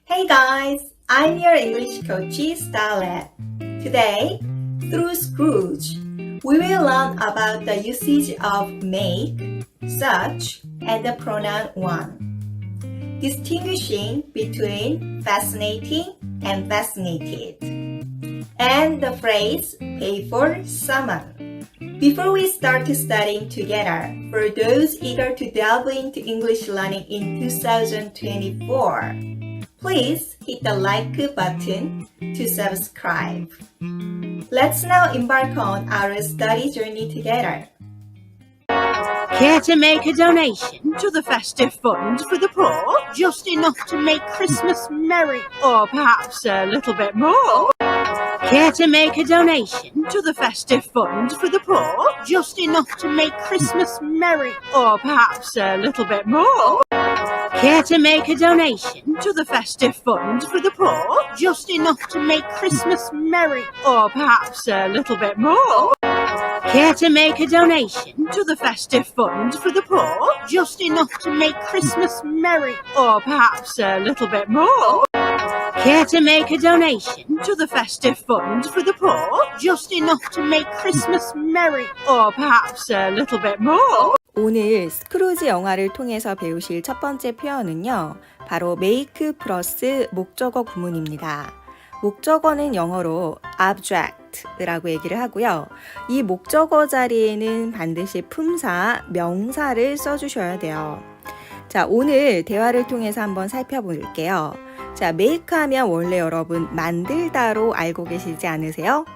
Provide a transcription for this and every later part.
Hey guys, I'm your English coach Starlet. Today, through Scrooge, we will learn about the usage of make, such, and the pronoun one, distinguishing between fascinating and fascinated, and the phrase pay for someone. Before we start studying together, for those eager to delve into English learning in 2024, please hit the like button to subscribe. Let's now embark on our study journey together. Care to make a donation to the festive fund for the poor? Just enough to make Christmas merry, or perhaps a little bit more? Care to make a donation to the festive fund for the poor? Just enough to make Christmas merry, or perhaps a little bit more? Care to make a donation to the festive fund for the poor? Just enough to make Christmas merry, or perhaps a little bit more? Care to make a donation to the festive fund for the poor? Just enough to make Christmas merry, or perhaps a little bit more? Care to make a donation to the festive fund for the poor? Just enough to make Christmas merry, or perhaps a little bit more? 오늘 스크루지 영화를 통해서 배우실 첫 번째 표현은요, 바로 make 플러스 목적어 구문입니다. 목적어는 영어로 object라고 얘기를 하고요. 이 목적어 자리에는 반드시 품사, 명사를 써주셔야 돼요. 자, 오늘 대화를 통해서 한번 살펴볼게요. 자, make 하면 원래 여러분 만들다로 알고 계시지 않으세요?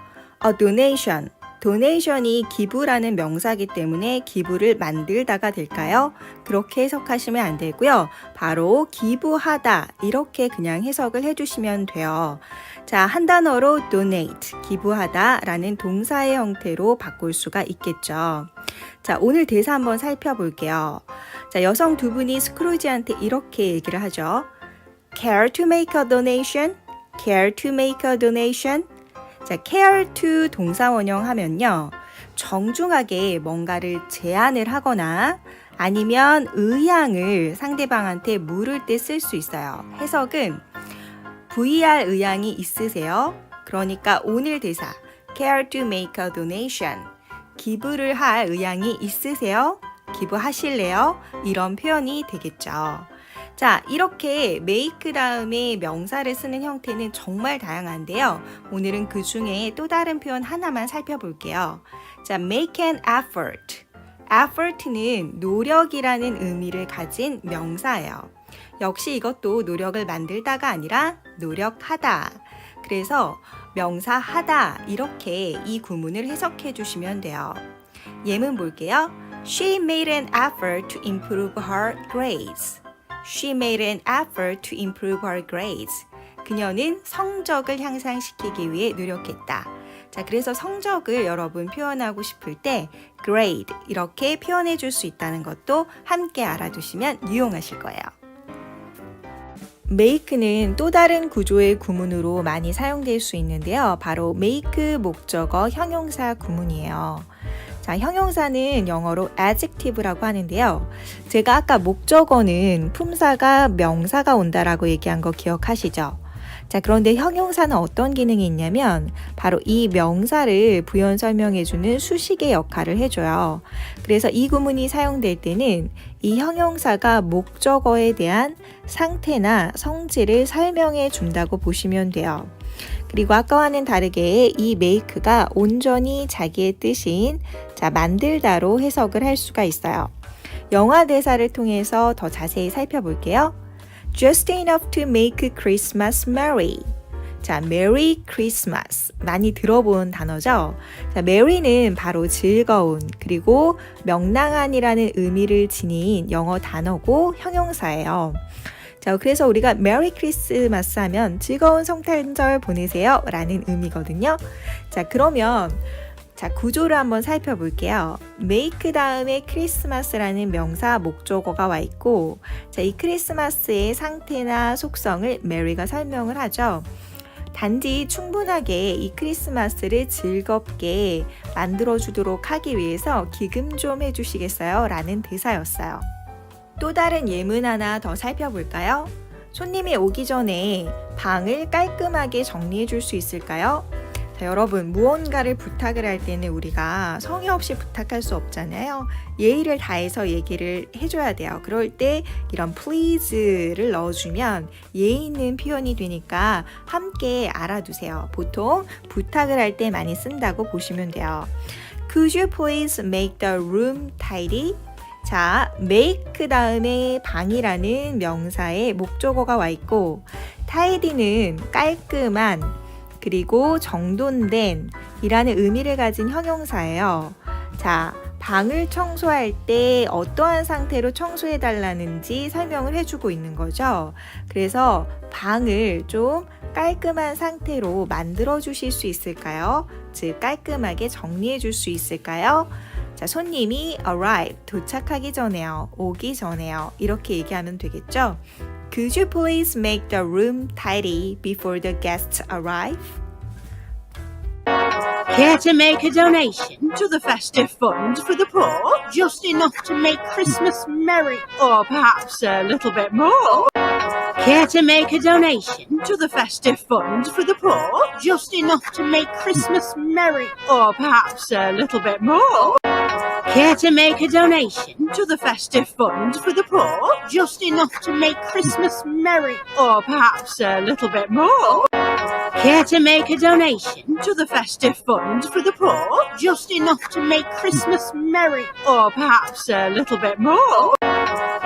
A donation. donation이 기부라는 명사이기 때문에 기부를 만들다가 될까요? 그렇게 해석하시면 안 되고요. 바로 기부하다 이렇게 그냥 해석을 해주시면 돼요. 자, 한 단어로 donate, 기부하다 라는 동사의 형태로 바꿀 수가 있겠죠. 자, 오늘 대사 한번 살펴볼게요. 자, 여성 두 분이 스크루지한테 이렇게 얘기를 하죠. Care to make a donation? Care to make a donation? 자, care to 동사 원형 하면요, 정중하게 뭔가를 제안을 하거나 아니면 의향을 상대방한테 물을 때 쓸 수 있어요. 해석은 VR 의향이 있으세요? 그러니까 오늘 대사 care to make a donation, 기부를 할 의향이 있으세요? 기부하실래요? 이런 표현이 되겠죠. 자, 이렇게 make 다음에 명사를 쓰는 형태는 정말 다양한데요. 오늘은 그 중에 또 다른 표현 하나만 살펴볼게요. 자, make an effort. effort는 노력이라는 의미를 가진 명사예요. 역시 이것도 노력을 만들다가 아니라 노력하다. 그래서 명사 하다 이렇게 이 구문을 해석해 주시면 돼요. 예문 볼게요. She made an effort to improve her grades. She made an effort to improve her grades. 그녀는 성적을 향상시키기 위해 노력했다. 자, 그래서 성적을 여러분 표현하고 싶을 때 grade 이렇게 표현해 줄 수 있다는 것도 함께 알아두시면 유용하실 거예요. make는 또 다른 구조의 구문으로 많이 사용될 수 있는데요. 바로 make 목적어 형용사 구문이에요. 자, 형용사는 영어로 adjective라고 하는데요. 제가 아까 목적어는 품사가 명사가 온다라고 얘기한 거 기억하시죠? 자, 그런데 형용사는 어떤 기능이 있냐면 바로 이 명사를 부연 설명해주는 수식의 역할을 해줘요. 그래서 이 구문이 사용될 때는 이 형용사가 목적어에 대한 상태나 성질을 설명해 준다고 보시면 돼요. 그리고 아까와는 다르게 이 make가 온전히 자기의 뜻인 자, 만들다로 해석을 할 수가 있어요. 영화 대사를 통해서 더 자세히 살펴볼게요. Just enough to make Christmas merry. 자, Merry Christmas. 많이 들어본 단어죠? 자, Merry는 바로 즐거운, 그리고 명랑한이라는 의미를 지닌 영어 단어고 형용사예요. 자, 그래서 우리가 메리 크리스마스 하면 즐거운 성탄절 보내세요 라는 의미거든요. 자, 그러면 자, 구조를 한번 살펴볼게요. make 다음에 크리스마스라는 명사 목적어가 와 있고, 자, 이 크리스마스의 상태나 속성을 메리가 설명을 하죠. 단지 충분하게 이 크리스마스를 즐겁게 만들어주도록 하기 위해서 기금 좀 해주시겠어요? 라는 대사였어요. 또 다른 예문 하나 더 살펴볼까요? 손님이 오기 전에 방을 깔끔하게 정리해 줄 수 있을까요? 자, 여러분, 무언가를 부탁을 할 때는 우리가 성의 없이 부탁할 수 없잖아요. 예의를 다해서 얘기를 해줘야 돼요. 그럴 때 이런 please를 넣어주면 예의 있는 표현이 되니까 함께 알아두세요. 보통 부탁을 할 때 많이 쓴다고 보시면 돼요. Could you please make the room tidy? 자, make 다음에 방이라는 명사의 목적어가 와 있고 tidy는 깔끔한 그리고 정돈된 이라는 의미를 가진 형용사예요. 자, 방을 청소할 때 어떠한 상태로 청소해 달라는지 설명을 해주고 있는 거죠. 그래서 방을 좀 깔끔한 상태로 만들어 주실 수 있을까요? 즉, 깔끔하게 정리해 줄 수 있을까요? 자, 손님이 arrive, 도착하기 전에요. 오기 전에요. 이렇게 얘기하면 되겠죠? Could you please make the room tidy before the guests arrive? Care to make a donation to the festive fund for the poor? Just enough to make Christmas merry, or perhaps a little bit more? Care to make a donation to the festive fund for the poor? Just enough to make Christmas merry, or perhaps a little bit more? Care to make a donation to the festive fund for the poor? Just enough to make Christmas merry, or perhaps a little bit more? Care to make a donation to the festive fund for the poor? Just enough to make Christmas merry, or perhaps a little bit more?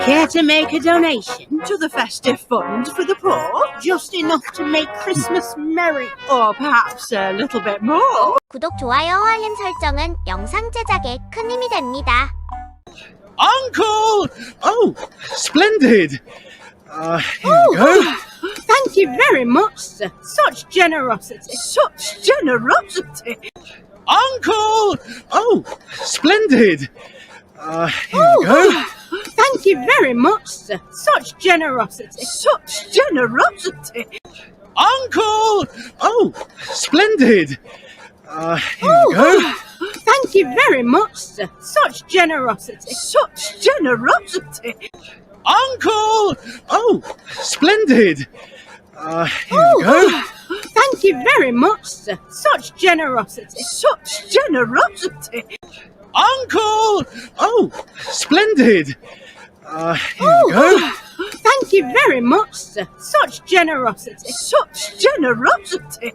Care to make a donation to the festive fund for the poor? Just enough to make Christmas merry, or perhaps a little bit more? 구독, 좋아요, 알림 설정은 영상 제작에 큰 힘이 됩니다. Uncle! Oh, splendid! Here you go. Thank you very much, sir. Such generosity. Such generosity. Uncle! Oh, splendid! Here you go. Thank you very much, sir. Such generosity. Such generosity. Uncle! Oh, splendid! Here you go. Thank you very much, sir. Such generosity. Such generosity. Uncle! Oh, splendid! Here you go. Thank you very much, sir. Such generosity. Such generosity. Uncle! Oh, splendid! Here you go. Thank you very much, sir. Such generosity. Such generosity.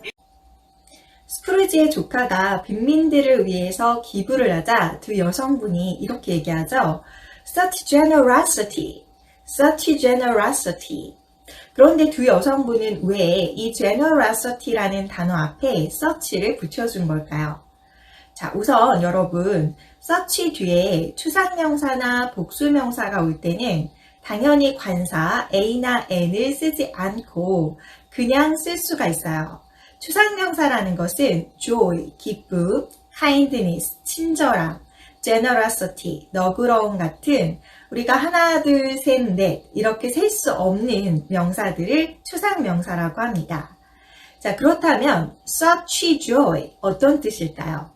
스크루지의 조카가 빈민들을 위해서 기부를 하자 두 여성분이 이렇게 얘기하죠. Such generosity. Such generosity. 그런데 두 여성분은 왜 이 generosity라는 단어 앞에 such를 붙여준 걸까요? 자, 우선 여러분, such 뒤에 추상명사나 복수명사가 올 때는 당연히 관사 A나 N을 쓰지 않고 그냥 쓸 수가 있어요. 추상명사라는 것은 joy, 기쁨, kindness, 친절함, generosity, 너그러움 같은 우리가 하나, 둘, 셋, 넷 이렇게 셀 수 없는 명사들을 추상명사라고 합니다. 자, 그렇다면 such joy 어떤 뜻일까요?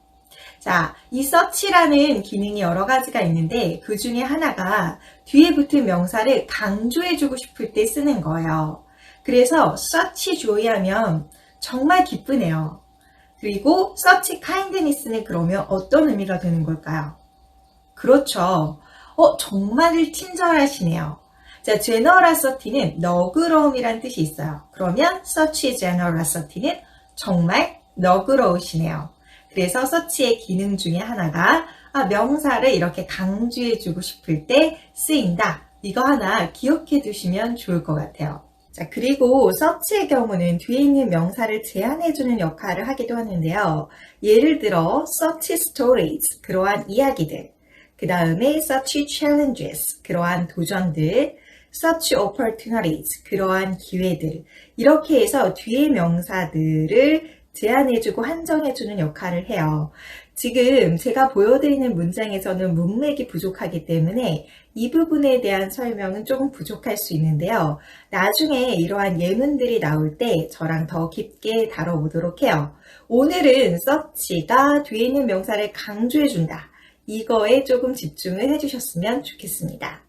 자, 이 such라는 기능이 여러 가지가 있는데 그 중에 하나가 뒤에 붙은 명사를 강조해주고 싶을 때 쓰는 거예요. 그래서 such joy 하면 정말 기쁘네요. 그리고 such kindness는 그러면 어떤 의미가 되는 걸까요? 그렇죠. 정말 친절하시네요. 자, generosity는 너그러움이란 뜻이 있어요. 그러면 such generosity는 정말 너그러우시네요. 그래서 such의 기능 중에 하나가 명사를 이렇게 강조해주고 싶을 때 쓰인다. 이거 하나 기억해 두시면 좋을 것 같아요. 자, 그리고 such의 경우는 뒤에 있는 명사를 제안해주는 역할을 하기도 하는데요. 예를 들어 such stories, 그러한 이야기들. 그 다음에 such challenges, 그러한 도전들. such opportunities, 그러한 기회들. 이렇게 해서 뒤에 명사들을 제안해주고 한정해주는 역할을 해요. 지금 제가 보여드리는 문장에서는 문맥이 부족하기 때문에 이 부분에 대한 설명은 조금 부족할 수 있는데요. 나중에 이러한 예문들이 나올 때 저랑 더 깊게 다뤄보도록 해요. 오늘은 such가 뒤에 있는 명사를 강조해준다. 이거에 조금 집중을 해주셨으면 좋겠습니다.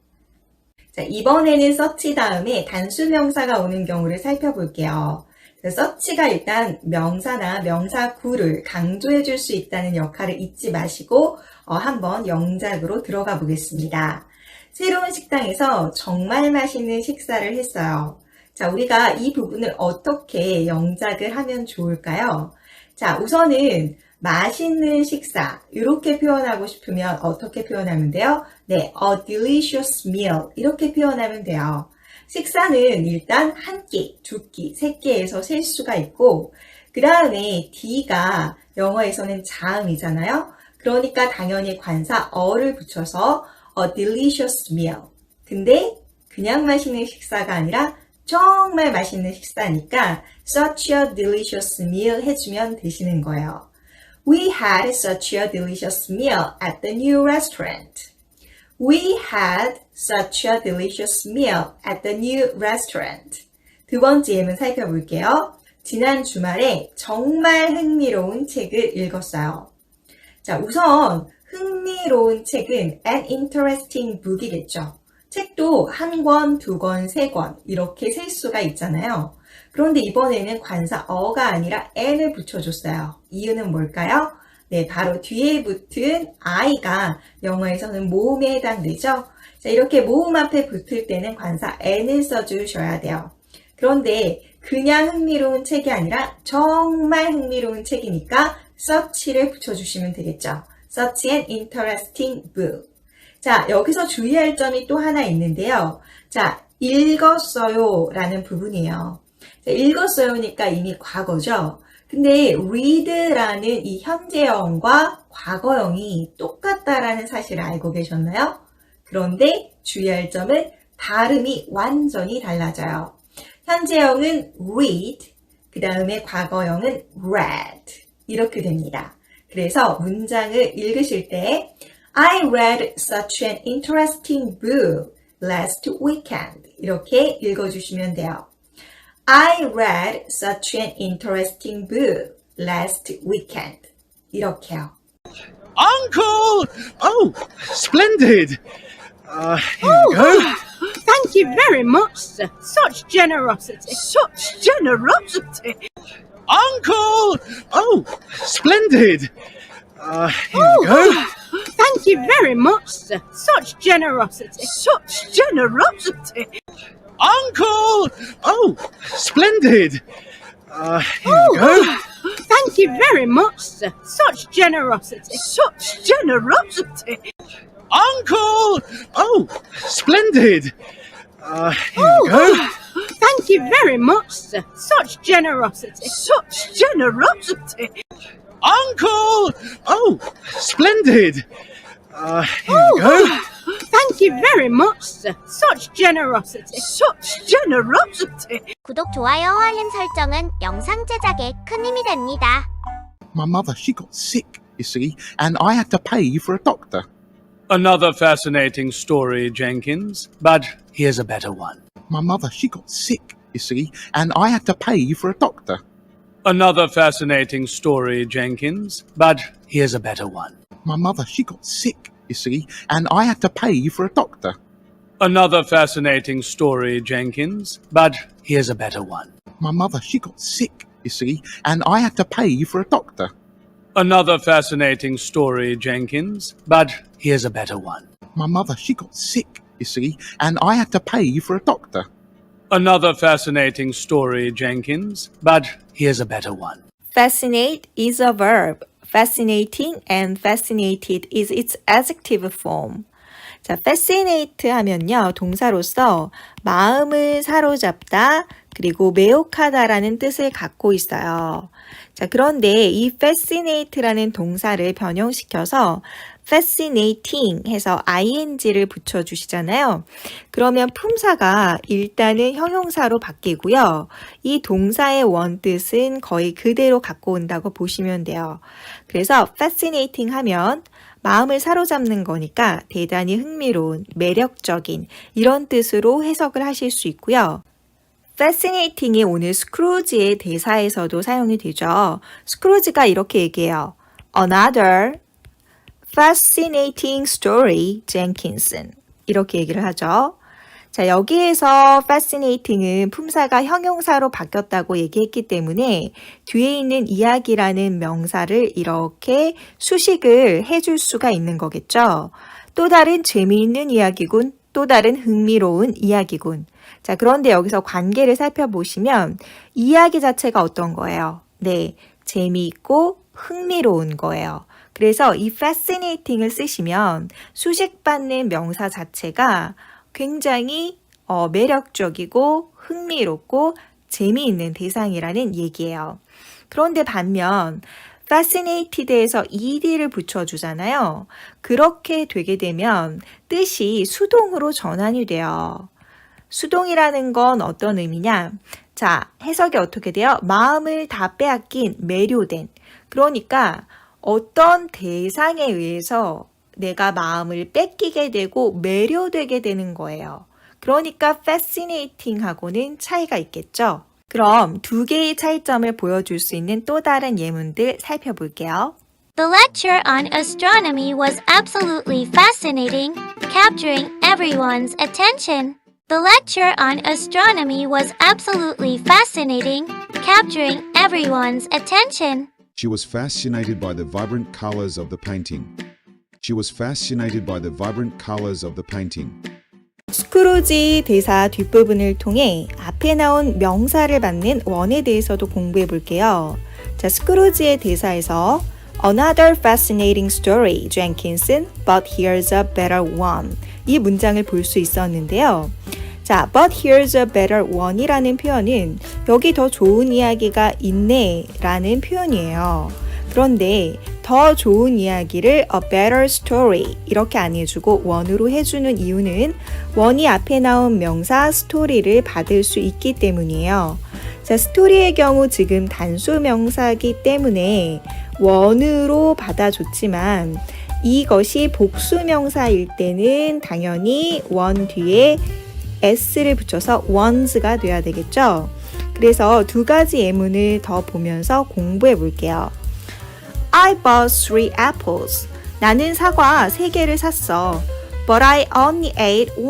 자, 이번에는 search 다음에 단수 명사가 오는 경우를 살펴볼게요. search가 일단 명사나 명사구를 강조해 줄 수 있다는 역할을 잊지 마시고 한번 영작으로 들어가 보겠습니다. 새로운 식당에서 정말 맛있는 식사를 했어요. 자, 우리가 이 부분을 어떻게 영작을 하면 좋을까요? 자, 우선은 맛있는 식사 이렇게 표현하고 싶으면 어떻게 표현하면 돼요? 네, a delicious meal 이렇게 표현하면 돼요. 식사는 일단 한 끼, 두 끼, 세 끼에서 셀 수가 있고 그 다음에 D가 영어에서는 자음이잖아요. 그러니까 당연히 관사 어를 붙여서 a delicious meal. 근데 그냥 맛있는 식사가 아니라 정말 맛있는 식사니까 such a delicious meal 해주면 되시는 거예요. We had such a delicious meal at the new restaurant. We had such a delicious meal at the new restaurant. 두 번째 예문 살펴볼게요. 지난 주말에 정말 흥미로운 책을 읽었어요. 자, 우선 흥미로운 책은 an interesting book이겠죠. 책도 한 권, 두 권, 세 권 이렇게 셀 수가 있잖아요. 그런데 이번에는 관사 어가 아니라 n을 붙여줬어요. 이유는 뭘까요? 네, 바로 뒤에 붙은 I가 영어에서는 모음에 해당되죠. 자, 이렇게 모음 앞에 붙을 때는 관사 n을 써주셔야 돼요. 그런데 그냥 흥미로운 책이 아니라 정말 흥미로운 책이니까 such를 붙여주시면 되겠죠. Such an interesting book. 자, 여기서 주의할 점이 또 하나 있는데요. 자, 읽었어요 라는 부분이에요. 자, 읽었어요니까 이미 과거죠. 근데 read라는 이 현재형과 과거형이 똑같다라는 사실을 알고 계셨나요? 그런데 주의할 점은 발음이 완전히 달라져요. 현재형은 read, 그 다음에 과거형은 read 이렇게 됩니다. 그래서 문장을 읽으실 때 I read such an interesting book last weekend. 이렇게 읽어주시면 돼요. I read such an interesting book last weekend. 이렇게요. Uncle! Oh, splendid! Here you go. Thank you very much, sir. Such generosity. Such generosity. Uncle! Oh, splendid! Here you go. Thank you very much, sir. Such generosity. Such generosity. Uncle! Oh, splendid! Here you go. Thank you very much, sir. Such generosity. Such generosity. Uncle! Oh, splendid! Here you go. Thank you very much, sir. Such generosity. Such generosity. Uncle! Oh, splendid! Here you go. Thank you very much, sir. Such generosity. Such generosity. 구독, 좋아요, 알림 설정은 영상 제작에 큰 힘이 됩니다. My mother, she got sick, you see, and I had to pay for a doctor. Another fascinating story, Jenkins, but here's a better one. My mother, she got sick, you see, and I had to pay for a doctor. Another fascinating story, Jenkins, but here's a better one. My mother, she got sick, you see, and I had to pay for a doctor. Another fascinating story, Jenkins, but here's a better one. My mother, she got sick, you see, and I had to pay for a doctor. Another fascinating story, Jenkins, but here's a better one. My mother, she got sick, you see, and I had to pay for a doctor. Another fascinating story, Jenkins, but here's a better one. Fascinate is a verb. Fascinating and fascinated is its adjective form. 자, fascinate 하면요, 동사로서 마음을 사로잡다, 그리고 매혹하다라는 뜻을 갖고 있어요. 자, 그런데 이 fascinate라는 동사를 변형시켜서 fascinating 해서 ing를 붙여주시잖아요. 그러면 품사가 일단은 형용사로 바뀌고요. 이 동사의 원뜻은 거의 그대로 갖고 온다고 보시면 돼요. 그래서 fascinating 하면 마음을 사로잡는 거니까 대단히 흥미로운, 매력적인 이런 뜻으로 해석을 하실 수 있고요. fascinating이 오늘 스크루지의 대사에서도 사용이 되죠. 스크루지가 이렇게 얘기해요. Another fascinating story, Jenkinson. 이렇게 얘기를 하죠. 자, 여기에서 fascinating은 품사가 형용사로 바뀌었다고 얘기했기 때문에 뒤에 있는 이야기라는 명사를 이렇게 수식을 해줄 수가 있는 거겠죠. 또 다른 재미있는 이야기군, 또 다른 흥미로운 이야기군. 자, 그런데 여기서 관계를 살펴보시면 이야기 자체가 어떤 거예요? 네, 재미있고 흥미로운 거예요. 그래서 이 fascinating을 쓰시면 수식받는 명사 자체가 굉장히 매력적이고 흥미롭고 재미있는 대상이라는 얘기예요. 그런데 반면 fascinated에서 ed를 붙여주잖아요. 그렇게 되게 되면 뜻이 수동으로 전환이 돼요. 수동이라는 건 어떤 의미냐? 자, 해석이 어떻게 돼요? 마음을 다 빼앗긴, 매료된. 그러니까 어떤 대상에 의해서 내가 마음을 뺏기게 되고 매료되게 되는 거예요. 그러니까 fascinating하고는 차이가 있겠죠. 그럼 두 개의 차이점을 보여줄 수 있는 또 다른 예문들 살펴볼게요. The lecture on astronomy was absolutely fascinating, capturing everyone's attention. The lecture on astronomy was absolutely fascinating, capturing everyone's attention. She was fascinated by the vibrant colors of the painting. She was fascinated by the vibrant colors of the painting. 스크루지 대사 뒷부분을 통해 앞에 나온 명사를 받는 원에 대해서도 공부해 볼게요. 자, 스크루지의 대사에서 Another fascinating story, Jenkinson, but here's a better one. 이 문장을 볼 수 있었는데요. 자, but here's a better one이라는 표현은 여기 더 좋은 이야기가 있네 라는 표현이에요. 그런데 더 좋은 이야기를 a better story 이렇게 안 해주고 원으로 해주는 이유는 원이 앞에 나온 명사 스토리를 받을 수 있기 때문이에요. 자, 스토리의 경우 지금 단수 명사이기 때문에 원으로 받아줬지만 이것이 복수 명사일 때는 당연히 원 뒤에 s를 붙여서 ones가 돼야 되겠죠. 그래서 두 가지 예문을 더 보면서 공부해 볼게요. I bought 3 apples. 나는 사과 3개를 샀어. But I only ate 1.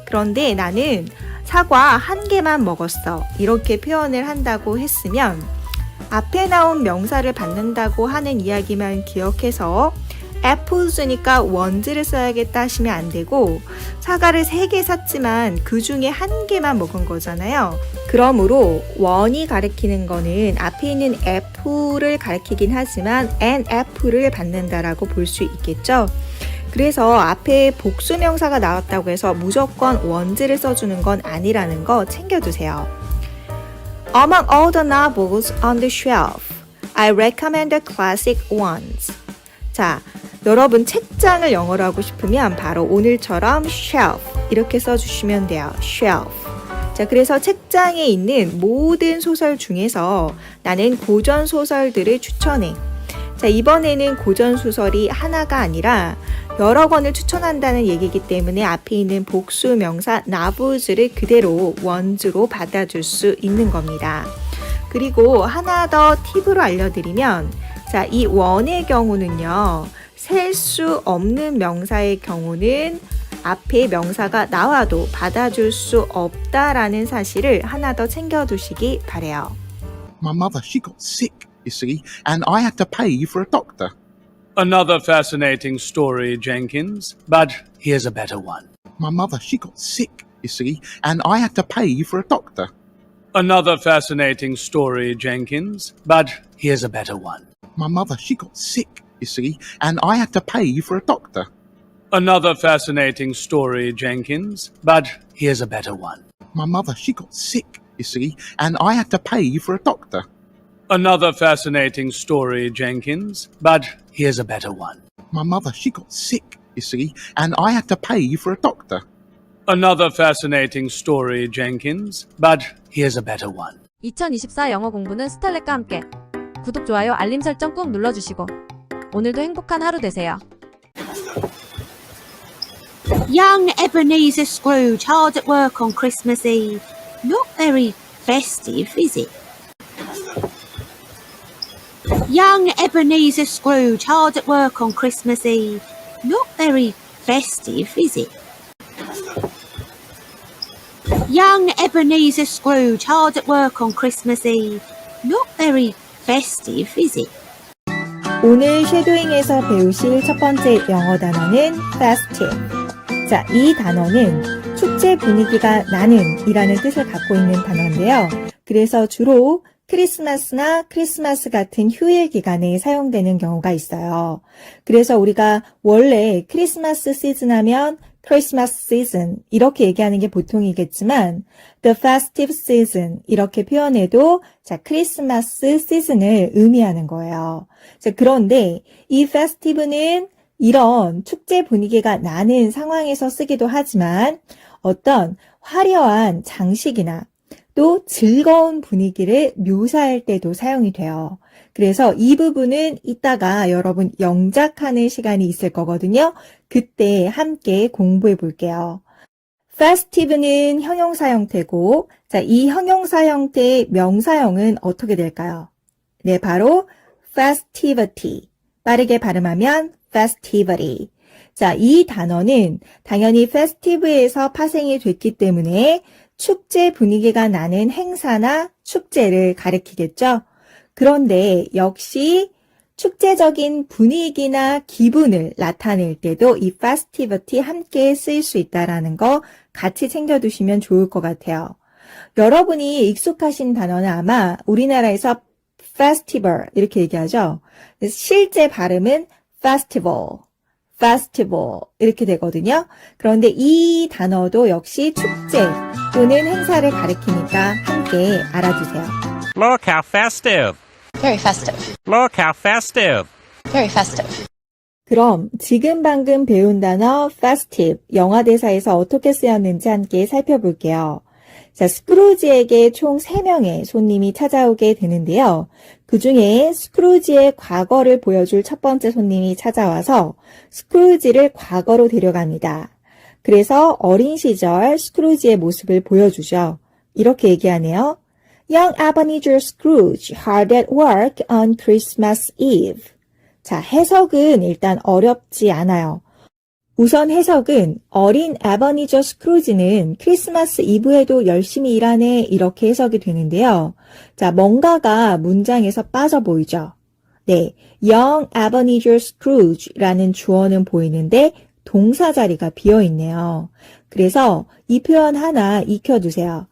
그런데 나는 사과 1개만 먹었어. 이렇게 표현을 한다고 했으면 앞에 나온 명사를 받는다고 하는 이야기만 기억해서 apples니까 ones를 써야겠다 하시면 안 되고 사과를 3개 샀지만 그 중에 1개만 먹은 거잖아요. 그러므로 one이 가리키는 거는 앞에 있는 apple을 가리키긴 하지만 an apple을 받는다라고 볼 수 있겠죠. 그래서 앞에 복수명사가 나왔다고 해서 무조건 ones를 써주는 건 아니라는 거 챙겨두세요. Among all the novels on the shelf, I recommend the classic ones. 자, 여러분 책장을 영어로 하고 싶으면 바로 오늘처럼 shelf 이렇게 써주시면 돼요. shelf. 자, 그래서 책장에 있는 모든 소설 중에서 나는 고전 소설들을 추천해. 자, 이번에는 고전 소설이 하나가 아니라 여러 권을 추천한다는 얘기이기 때문에 앞에 있는 복수 명사 novels를 그대로 ones로 받아줄 수 있는 겁니다. 그리고 하나 더 팁으로 알려드리면 자, 이 one의 경우는요. 셀 수 없는 명사의 경우는 앞에 명사가 나와도 받아줄 수 없다라는 사실을 하나 더 챙겨두시기 바래요. My mother, she got sick, you see, and I had to pay for a doctor. Another fascinating story, Jenkins, but here's a better one. My mother, she got sick, you see, and I had to pay for a doctor. Another fascinating story, Jenkins, but here's a better one. My mother, she got sick, you see, and I had to pay for a doctor. Another fascinating story, Jenkins, but here's a better one. My mother, she got sick, you see, and I had to pay for a doctor. Another fascinating story, Jenkins, but here's a better one. My mother, she got sick, you see, and I had to pay for a doctor. Another fascinating story, Jenkins, but here's a better one. 2024 영어 공부는 스탈렛과 함께 구독, 좋아요, 알림 설정 꾹 눌러주시고 오늘도 행복한 하루 되세요. Young Ebenezer Scrooge hard at work on Christmas Eve. Not very festive, is it? Young Ebenezer Scrooge hard at work on Christmas Eve. Not very festive, is it? Young Ebenezer Scrooge hard at work on Christmas Eve. Not very festive, is it? 오늘 쉐도잉에서 배우실 첫 번째 영어 단어는 festive. 자, 이 단어는 축제 분위기가 나는 이라는 뜻을 갖고 있는 단어인데요. 그래서 주로 크리스마스나 크리스마스 같은 휴일 기간에 사용되는 경우가 있어요. 그래서 우리가 원래 크리스마스 시즌 하면 크리스마스 시즌 이렇게 얘기하는 게 보통이겠지만 the festive season 이렇게 표현해도 자 크리스마스 시즌을 의미하는 거예요. 자, 그런데 이 festive는 이런 축제 분위기가 나는 상황에서 쓰기도 하지만 어떤 화려한 장식이나 또 즐거운 분위기를 묘사할 때도 사용이 돼요. 그래서 이 부분은 이따가 여러분 영작하는 시간이 있을 거거든요. 그때 함께 공부해 볼게요. festive는 형용사 형태고, 자, 이 형용사 형태의 명사형은 어떻게 될까요? 네, 바로 festivity. 빠르게 발음하면 festivity. 자, 이 단어는 당연히 festive에서 파생이 됐기 때문에 축제 분위기가 나는 행사나 축제를 가리키겠죠. 그런데 역시 축제적인 분위기나 기분을 나타낼 때도 이 festivity 함께 쓰일 수 있다는 거 같이 챙겨두시면 좋을 것 같아요. 여러분이 익숙하신 단어는 아마 우리나라에서 festival 이렇게 얘기하죠. 실제 발음은 festival 이렇게 되거든요. 그런데 이 단어도 역시 축제 또는 행사를 가리키니까 함께 알아두세요. Look how festive. Very festive. Look how festive. Very festive. 그럼 지금 방금 배운 단어 festive, 영화 대사에서 어떻게 쓰였는지 함께 살펴볼게요. 자, 스크루지에게 총 3명의 손님이 찾아오게 되는데요. 그 중에 스크루지의 과거를 보여줄 첫 번째 손님이 찾아와서 스크루지를 과거로 데려갑니다. 그래서 어린 시절 스크루지의 모습을 보여주죠. 이렇게 얘기하네요. Young Ebenezer Scrooge hard at work on Christmas Eve. 자, 해석은 일단 어렵지 않아요. 우선 해석은 어린 에버니저 스크루지는 크리스마스 이브에도 열심히 일하네 이렇게 해석이 되는데요. 자, 뭔가가 문장에서 빠져 보이죠. 네, Young Ebenezer Scrooge라는 주어는 보이는데 동사 자리가 비어 있네요. 그래서 이 표현 하나 익혀두세요.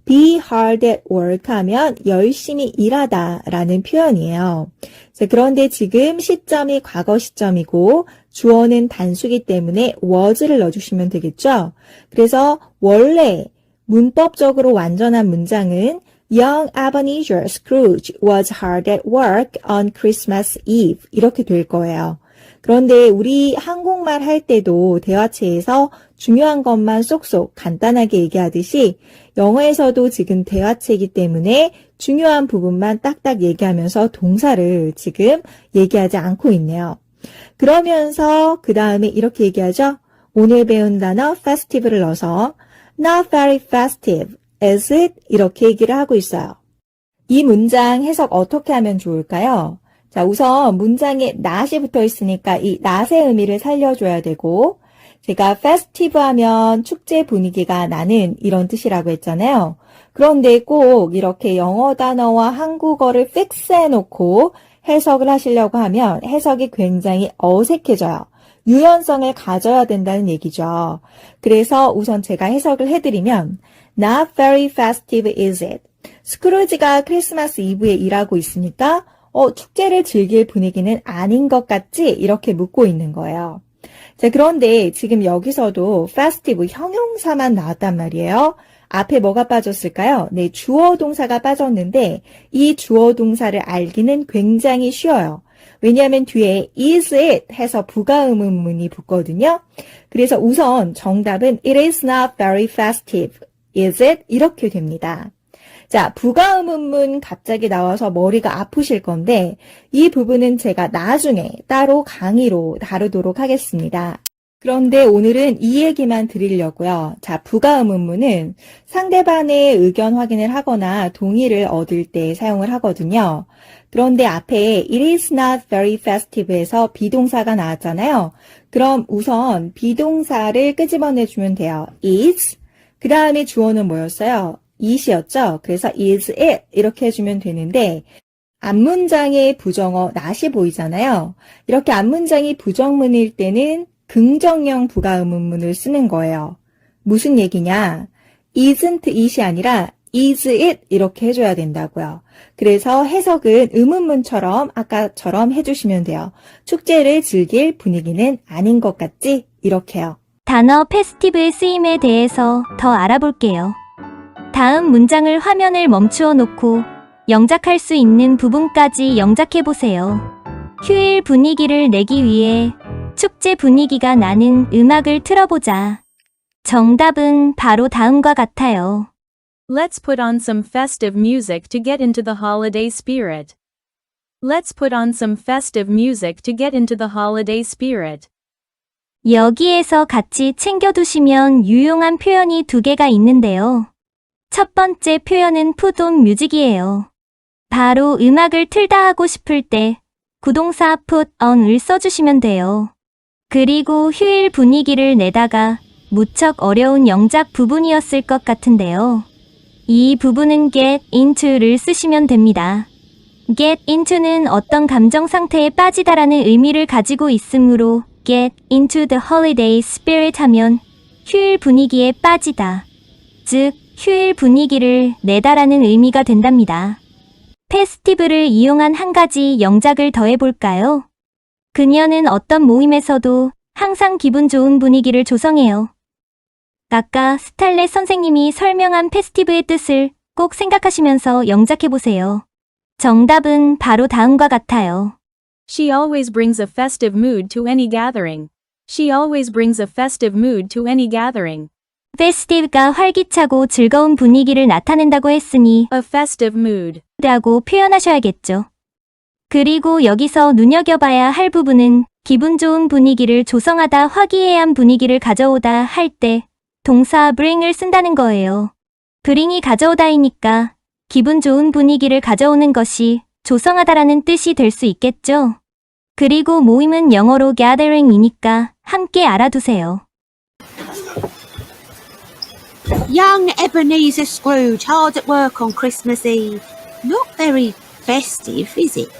Be hard at work 하면 열심히 일하다 라는 표현이에요. 자, 그런데 지금 시점이 과거 시점이고 주어는 단수기 때문에 was를 넣어주시면 되겠죠. 그래서 원래 문법적으로 완전한 문장은 Young Ebenezer Scrooge was hard at work on Christmas Eve 이렇게 될 거예요. 그런데 우리 한국말 할 때도 대화체에서 중요한 것만 쏙쏙 간단하게 얘기하듯이 영어에서도 지금 대화체이기 때문에 중요한 부분만 딱딱 얘기하면서 동사를 지금 얘기하지 않고 있네요. 그러면서 그 다음에 이렇게 얘기하죠. 오늘 배운 단어 festive를 넣어서 Not very festive, is it? 이렇게 얘기를 하고 있어요. 이 문장 해석 어떻게 하면 좋을까요? 자, 우선 문장에 not이 붙어 있으니까 이 not의 의미를 살려줘야 되고 제가 festive 하면 축제 분위기가 나는 이런 뜻이라고 했잖아요. 그런데 꼭 이렇게 영어 단어와 한국어를 픽스해놓고 해석을 하시려고 하면 해석이 굉장히 어색해져요. 유연성을 가져야 된다는 얘기죠. 그래서 우선 제가 해석을 해드리면 Not very festive is it? 스크루지가 크리스마스 이브에 일하고 있으니까 축제를 즐길 분위기는 아닌 것 같지? 이렇게 묻고 있는 거예요. 자, 그런데 지금 여기서도 festive 형용사만 나왔단 말이에요. 앞에 뭐가 빠졌을까요? 네, 주어 동사가 빠졌는데 이 주어 동사를 알기는 굉장히 쉬워요. 왜냐하면 뒤에 is it 해서 부가의문문이 붙거든요. 그래서 우선 정답은 it is not very festive, is it? 이렇게 됩니다. 자, 부가의문문 갑자기 나와서 머리가 아프실 건데 이 부분은 제가 나중에 따로 강의로 다루도록 하겠습니다. 그런데 오늘은 이 얘기만 드리려고요. 자, 부가의문문은 상대방의 의견 확인을 하거나 동의를 얻을 때 사용을 하거든요. 그런데 앞에 it is not very festive에서 비동사가 나왔잖아요. 그럼 우선 비동사를 끄집어내주면 돼요. is, 그 다음에 주어는 뭐였어요? it이었죠? 그래서 is it 이렇게 해주면 되는데 앞문장에 부정어 not이 보이잖아요. 이렇게 앞문장이 부정문일 때는 긍정형 부가의문문을 쓰는 거예요. 무슨 얘기냐? isn't it이 아니라 is it 이렇게 해줘야 된다고요. 그래서 해석은 의문문처럼 아까처럼 해주시면 돼요. 축제를 즐길 분위기는 아닌 것 같지? 이렇게요. 단어 페스티브의 쓰임에 대해서 더 알아볼게요. 다음 문장을 화면을 멈추어 놓고 영작할 수 있는 부분까지 영작해 보세요. 휴일 분위기를 내기 위해 축제 분위기가 나는 음악을 틀어보자. 정답은 바로 다음과 같아요. Let's put on some festive music to get into the holiday spirit. Let's put on some festive music to get into the holiday spirit. 여기에서 같이 챙겨두시면 유용한 표현이 두 개가 있는데요. 첫 번째 표현은 put on music이에요. 바로 음악을 틀다 하고 싶을 때 구동사 put on을 써주시면 돼요. 그리고 휴일 분위기를 내다가 무척 어려운 영작 부분이었을 것 같은데요. 이 부분은 get into를 쓰시면 됩니다. get into는 어떤 감정 상태에 빠지다라는 의미를 가지고 있으므로 get into the holiday spirit 하면 휴일 분위기에 빠지다, 즉 휴일 분위기를 내다라는 의미가 된답니다. 페스티브를 이용한 한 가지 영작을 더해볼까요? 그녀는 어떤 모임에서도 항상 기분 좋은 분위기를 조성해요. 아까 스탈렛 선생님이 설명한 페스티브의 뜻을 꼭 생각하시면서 영작해보세요. 정답은 바로 다음과 같아요. She always brings a festive mood to any gathering. She always brings a festive mood to any gathering. festive가 활기차고 즐거운 분위기를 나타낸다고 했으니 A festive mood. 라고 표현하셔야겠죠. 그리고 여기서 눈여겨봐야 할 부분은 기분 좋은 분위기를 조성하다, 화기애애한 분위기를 가져오다 할 때 동사 bring을 쓴다는 거예요. bring이 가져오다이니까 기분 좋은 분위기를 가져오는 것이 조성하다라는 뜻이 될 수 있겠죠. 그리고 모임은 영어로 gathering이니까 함께 알아두세요. Young Ebenezer Scrooge hard at work on Christmas Eve. Not very festive, is it?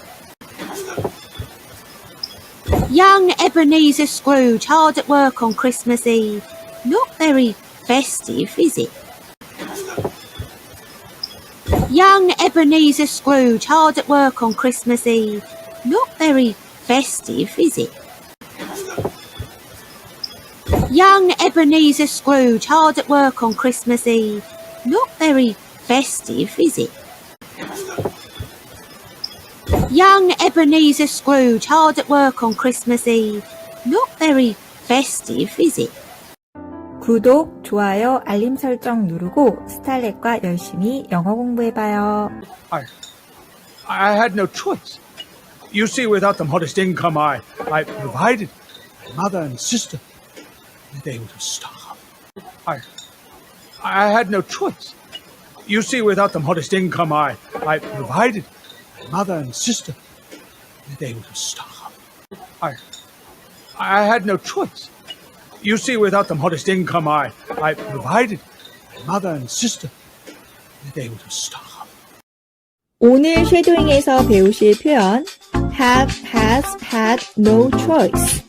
Young Ebenezer Scrooge hard at work on Christmas Eve. Not very festive, is it? Young Ebenezer Scrooge hard at work on Christmas Eve. Not very festive, is it? Young Ebenezer Scrooge hard at work on Christmas Eve. Not very festive, is it? Young Ebenezer Scrooge hard at work on Christmas Eve. Not very festive, is it? 구독, 좋아요, 알림 설정 누르고 스탈렛과 열심히 영어 공부해봐요. I had no choice. You see, without the modest income I provided, my mother and sister, they would have starved. I had no choice. You see, without the modest income I provided, my mother and sister, they would have starved. I had no choice. You see, without the modest income I provided, my mother and sister, they would have starved. 오늘 쉐도잉에서 배우실 표현 have, has, had, no choice.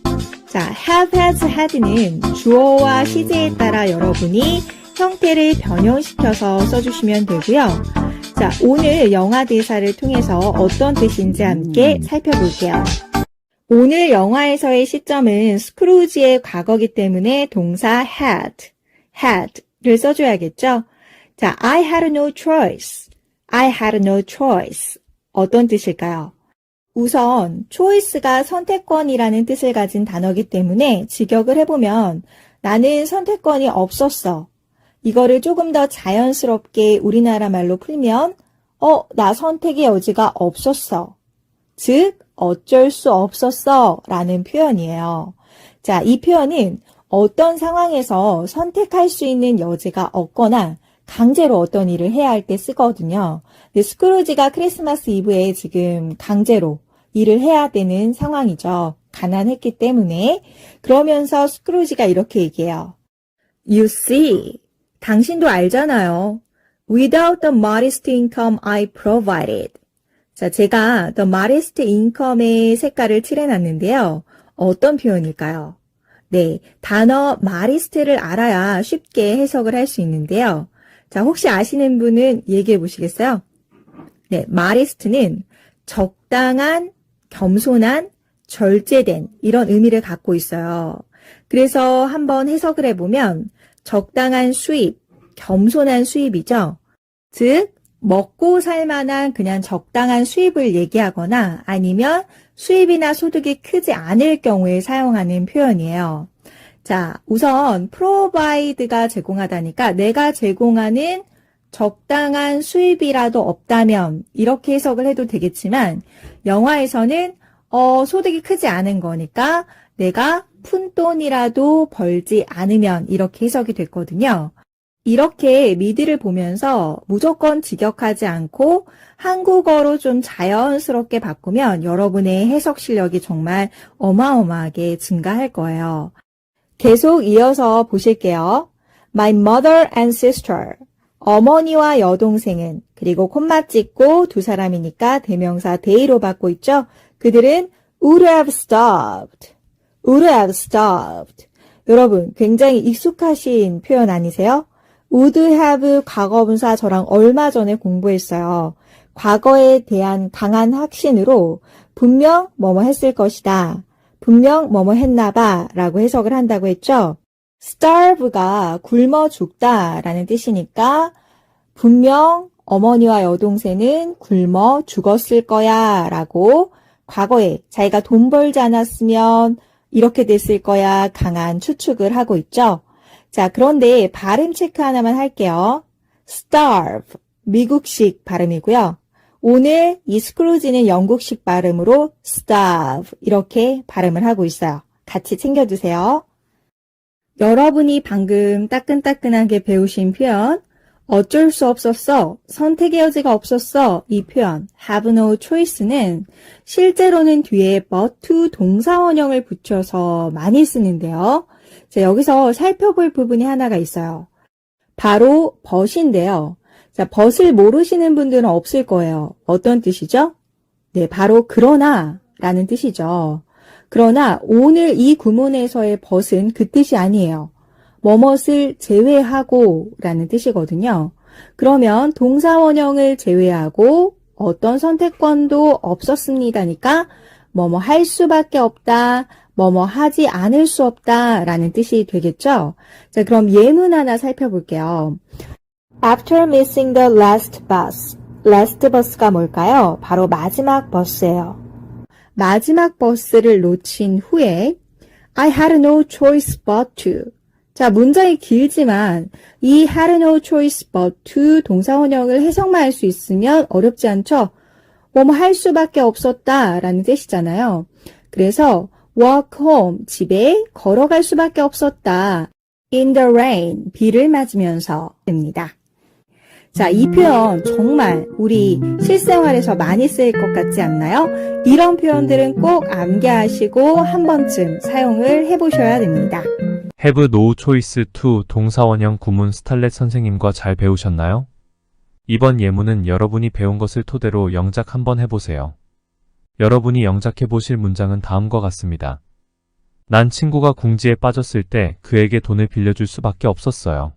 자, have, has, had는 주어와 시제에 따라 여러분이 형태를 변형시켜서 써주시면 되고요. 자, 오늘 영화 대사를 통해서 어떤 뜻인지 함께 살펴볼게요. 오늘 영화에서의 시점은 스크루지의 과거이기 때문에 동사 had를 써줘야겠죠. 자, I had no choice. I had no choice. 어떤 뜻일까요? 우선 choice가 선택권이라는 뜻을 가진 단어이기 때문에 직역을 해보면 나는 선택권이 없었어. 이거를 조금 더 자연스럽게 우리나라 말로 풀면 나 선택의 여지가 없었어. 즉 어쩔 수 없었어 라는 표현이에요. 자, 이 표현은 어떤 상황에서 선택할 수 있는 여지가 없거나 강제로 어떤 일을 해야 할 때 쓰거든요. 근데 스크루지가 크리스마스 이브에 지금 강제로 일을 해야 되는 상황이죠. 가난했기 때문에. 그러면서 스크루지가 이렇게 얘기해요. You see, 당신도 알잖아요. Without the modest income I provided. 자, 제가 the modest income의 색깔을 칠해놨는데요. 어떤 표현일까요? 네, 단어 modest를 알아야 쉽게 해석을 할 수 있는데요. 자, 혹시 아시는 분은 얘기해 보시겠어요? 네, modest는 적당한, 겸손한, 절제된 이런 의미를 갖고 있어요. 그래서 한번 해석을 해보면 적당한 수입, 겸손한 수입이죠. 즉, 먹고 살 만한 그냥 적당한 수입을 얘기하거나 아니면 수입이나 소득이 크지 않을 경우에 사용하는 표현이에요. 자, 우선 provide가 제공하다니까 내가 제공하는 적당한 수입이라도 없다면 이렇게 해석을 해도 되겠지만 영화에서는 소득이 크지 않은 거니까 내가 푼돈이라도 벌지 않으면 이렇게 해석이 됐거든요. 이렇게 미드를 보면서 무조건 직역하지 않고 한국어로 좀 자연스럽게 바꾸면 여러분의 해석 실력이 정말 어마어마하게 증가할 거예요. 계속 이어서 보실게요. My mother and sister. 어머니와 여동생은 그리고 콤마 찍고 두 사람이니까 대명사 they로 받고 있죠. 그들은 would have starved. would have starved. 여러분 굉장히 익숙하신 표현 아니세요? would have 과거분사 저랑 얼마 전에 공부했어요. 과거에 대한 강한 확신으로 분명 뭐뭐 했을 것이다. 분명 뭐뭐 했나봐 라고 해석을 한다고 했죠. starve가 굶어 죽다 라는 뜻이니까 분명 어머니와 여동생은 굶어 죽었을 거야 라고 과거에 자기가 돈 벌지 않았으면 이렇게 됐을 거야 강한 추측을 하고 있죠. 자, 그런데 발음 체크 하나만 할게요. starve, 미국식 발음이고요. 오늘 이 스크루지는 영국식 발음으로 starve 이렇게 발음을 하고 있어요. 같이 챙겨두세요. 여러분이 방금 따끈따끈하게 배우신 표현 어쩔 수 없었어, 선택의 여지가 없었어 이 표현 have no choice는 실제로는 뒤에 but to 동사원형을 붙여서 많이 쓰는데요. 자, 여기서 살펴볼 부분이 하나가 있어요. 바로 but인데요. 자, but을 모르시는 분들은 없을 거예요. 어떤 뜻이죠? 네, 바로 그러나 라는 뜻이죠. 그러나 오늘 이 구문에서의 but은 그 뜻이 아니에요. 뭐뭇을 제외하고 라는 뜻이거든요. 그러면 동사원형을 제외하고 어떤 선택권도 없었습니다니까 뭐뭐 할 수밖에 없다, 뭐뭐 하지 않을 수 없다 라는 뜻이 되겠죠. 자, 그럼 예문 하나 살펴볼게요. After missing the last bus. last bus가 뭘까요? 바로 마지막 버스예요. 마지막 버스를 놓친 후에 I had no choice but to. 자, 문장이 길지만 이 had no choice but to 동사원형을 해석만 할 수 있으면 어렵지 않죠? 뭐뭐 할 수밖에 없었다 라는 뜻이잖아요. 그래서 walk home, 집에 걸어갈 수밖에 없었다. in the rain, 비를 맞으면서 됩니다. 자, 이 표현 정말 우리 실생활에서 많이 쓰일 것 같지 않나요? 이런 표현들은 꼭 암기하시고 한 번쯤 사용을 해보셔야 됩니다. have no choice to 동사원형 구문 스탈렛 선생님과 잘 배우셨나요? 이번 예문은 여러분이 배운 것을 토대로 영작 한번 해보세요. 여러분이 영작해 보실 문장은 다음과 같습니다. 난 친구가 궁지에 빠졌을 때 그에게 돈을 빌려줄 수밖에 없었어요.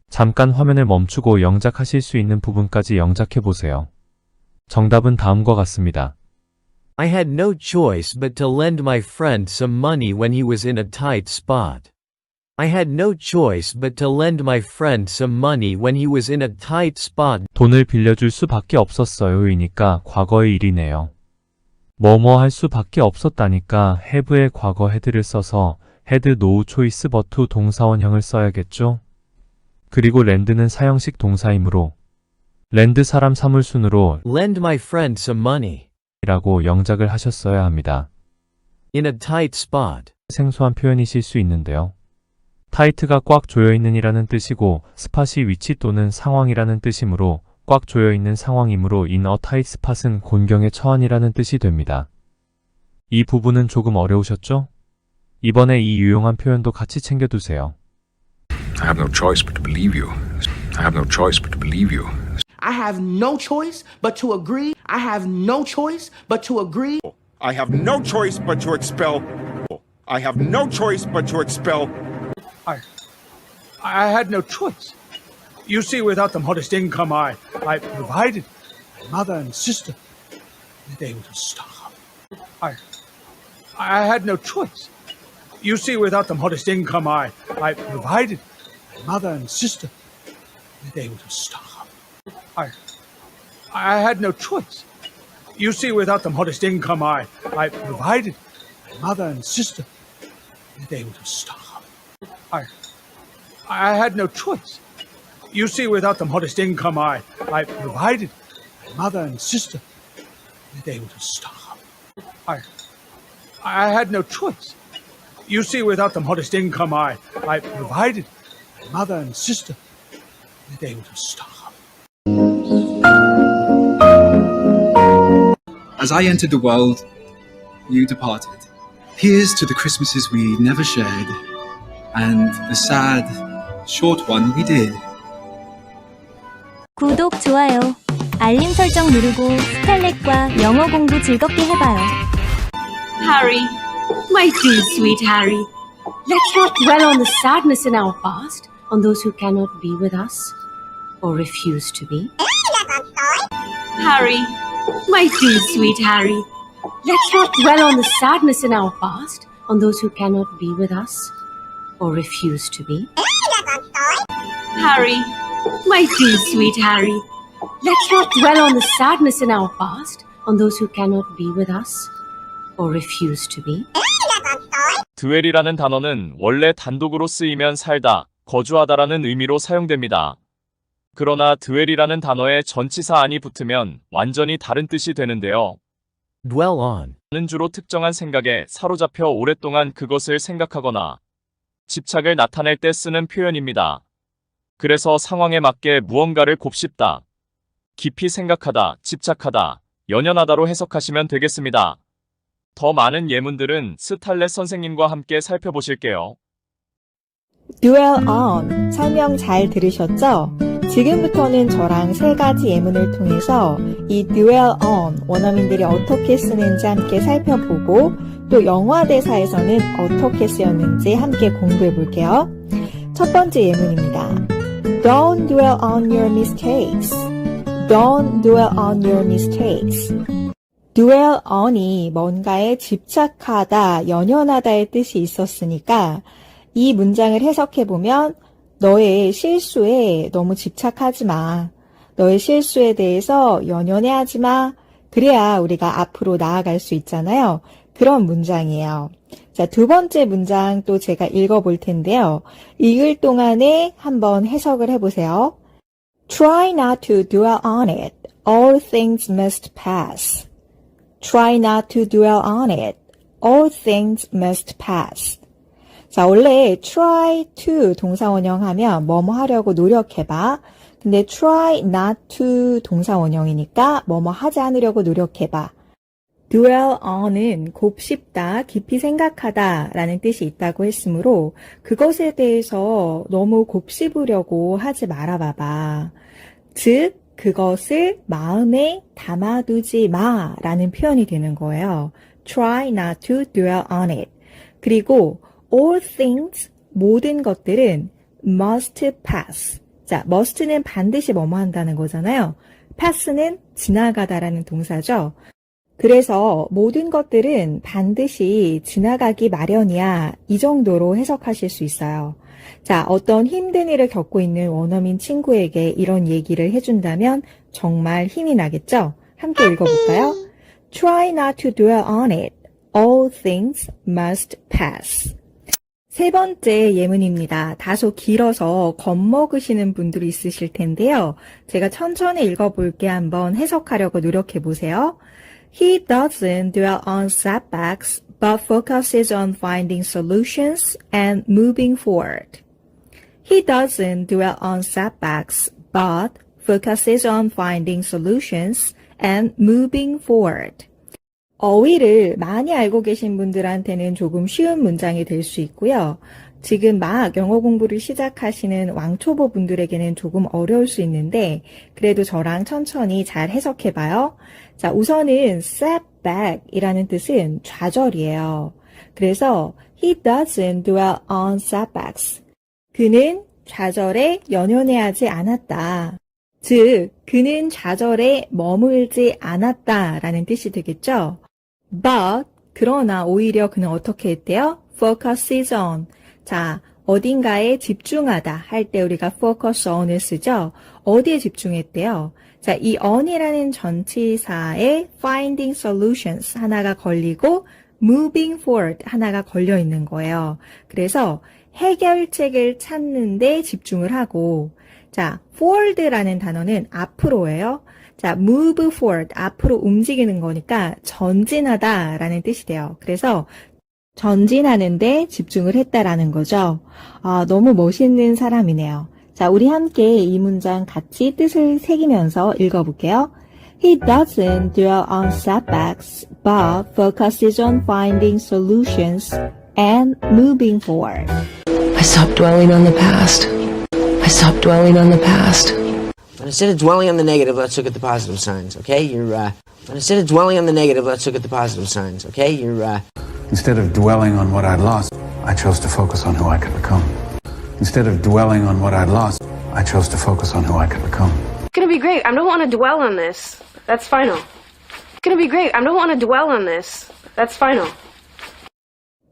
잠깐 화면을 멈추고 영작하실 수 있는 부분까지 영작해 보세요. 정답은 다음과 같습니다. I had no choice but to lend my friend some money when he was in a tight spot. I had no choice but to lend my friend some money when he was in a tight spot. 돈을 빌려줄 수밖에 없었어요이니까 과거의 일이네요. 뭐뭐 할 수밖에 없었다니까 have의 과거 had를 써서 had no choice but to 동사원형을 써야겠죠? 그리고 lend는 사형식 동사이므로 lend 사람 사물순으로 lend my friend some money 라고 영작을 하셨어야 합니다. in a tight spot. 생소한 표현이실 수 있는데요. tight가 꽉 조여있는 이라는 뜻이고 spot이 위치 또는 상황이라는 뜻이므로 꽉 조여있는 상황이므로 in a tight spot은 곤경에 처한이라는 뜻이 됩니다. 이 부분은 조금 어려우셨죠? 이번에 이 유용한 표현도 같이 챙겨두세요. I have no choice but to believe you. I have no choice but to believe you. I have no choice but to agree. I have no choice but to agree. I have no choice but to expel. I have no choice but to expel. I had no choice. You see, without the modest income I provided, my mother and sister, they would have starved. I had no choice. You see, without the modest income I provided, my mother and sister, they would have starved. I had no choice. You see, without the modest income I provided, my mother and sister, they would have starved. I had no choice. You see, without the modest income I provided, my mother and sister, they would have starved. I had no choice. You see, without the modest income I provided, my mother and sister, they would have starved. As I entered the world, you departed. Here's to the Christmases we never shared, and the sad, short one we did. 구독, 좋아요, 알림 설정 누르고 스탈렛과 영어 공부 즐겁게 해봐요. Harry, my dear sweet Harry, let's not dwell on the sadness in our past, on those who cannot be with us, or refuse to be. Harry, my dear sweet Harry, let's not dwell on the sadness in our past, on those who cannot be with us, or refuse to be. Harry, my dear sweet Harry, let's not dwell on the sadness in our past, on those who cannot be with us, or refuse to be. 드웰이라는 단어는 원래 단독으로 쓰이면 살다, 거주하다라는 의미로 사용됩니다. 그러나 드웰이라는 단어에 전치사 안이 붙으면 완전히 다른 뜻이 되는데요. Dwell on. 는 주로 특정한 생각에 사로잡혀 오랫동안 그것을 생각하거나 집착을 나타낼 때 쓰는 표현입니다. 그래서 상황에 맞게 무언가를 곱씹다, 깊이 생각하다, 집착하다, 연연하다로 해석하시면 되겠습니다. 더 많은 예문들은 스탈렛 선생님과 함께 살펴보실게요. dwell on 설명 잘 들으셨죠? 지금부터는 저랑 세 가지 예문을 통해서 이 dwell on 원어민들이 어떻게 쓰는지 함께 살펴보고 또 영화 대사에서는 어떻게 쓰였는지 함께 공부해 볼게요. 첫 번째 예문입니다. Don't dwell on your mistakes. Don't dwell on your mistakes. dwell on이 뭔가에 집착하다, 연연하다의 뜻이 있었으니까 이 문장을 해석해보면 너의 실수에 너무 집착하지 마. 너의 실수에 대해서 연연해하지 마. 그래야 우리가 앞으로 나아갈 수 있잖아요. 그런 문장이에요. 자, 두 번째 문장 또 제가 읽어볼 텐데요. 읽을 동안에 한번 해석을 해보세요. Try not to dwell on it. All things must pass. Try not to dwell on it. All things must pass. 자, 원래 try to 동사원형 하면 뭐뭐 하려고 노력해봐. 근데 try not to 동사원형이니까 뭐뭐 하지 않으려고 노력해봐. dwell on은 곱씹다, 깊이 생각하다 라는 뜻이 있다고 했으므로 그것에 대해서 너무 곱씹으려고 하지 말아봐봐. 즉, 그것을 마음에 담아두지 마 라는 표현이 되는 거예요. Try not to dwell on it. 그리고 all things, 모든 것들은 must pass. 자, must는 반드시 뭐뭐 한다는 거잖아요. pass는 지나가다라는 동사죠. 그래서 모든 것들은 반드시 지나가기 마련이야. 이 정도로 해석하실 수 있어요. 자, 어떤 힘든 일을 겪고 있는 원어민 친구에게 이런 얘기를 해준다면 정말 힘이 나겠죠? 함께 읽어볼까요? Try not to dwell on it. All things must pass. 세 번째 예문입니다. 다소 길어서 겁먹으시는 분들이 있으실 텐데요. 제가 천천히 읽어볼게 한번 해석하려고 노력해 보세요. He doesn't dwell on setbacks, but focuses on finding solutions and moving forward. He doesn't dwell on setbacks, but focuses on finding solutions and moving forward. 어휘를 많이 알고 계신 분들한테는 조금 쉬운 문장이 될 수 있고요. 지금 막 영어 공부를 시작하시는 왕초보 분들에게는 조금 어려울 수 있는데 그래도 저랑 천천히 잘 해석해봐요. 자, 우선은 sat back 이라는 뜻은 좌절이에요. 그래서 he doesn't dwell on setbacks. 그는 좌절에 연연해하지 않았다. 즉, 그는 좌절에 머물지 않았다라는 뜻이 되겠죠. But, 그러나 오히려 그는 어떻게 했대요? Focuses on. 자, 어딘가에 집중하다 할 때 우리가 focus on을 쓰죠. 어디에 집중했대요? 자, 이 on이라는 전치사에 finding solutions 하나가 걸리고 moving forward 하나가 걸려 있는 거예요. 그래서 해결책을 찾는 데 집중을 하고, 자, forward라는 단어는 앞으로예요. 자, move forward, 앞으로 움직이는 거니까 전진하다라는 뜻이 돼요. 그래서 전진하는데 집중을 했다라는 거죠. 아, 너무 멋있는 사람이네요. 자, 우리 함께 이 문장 같이 뜻을 새기면서 읽어볼게요. He doesn't dwell on setbacks, but focuses on finding solutions and moving forward. I stopped dwelling on the past. I stopped dwelling on the past. But instead of dwelling on the negative, let's look at the positive signs, okay? But instead of dwelling on the negative, let's look at the positive signs, okay? Instead of dwelling on what I'd lost, I chose to focus on who I could become. Instead of dwelling on what I'd lost, I chose to focus on who I could become. It's gonna be great. I don't want to dwell on this. That's final. It's gonna be great. I don't want to dwell on this. That's final.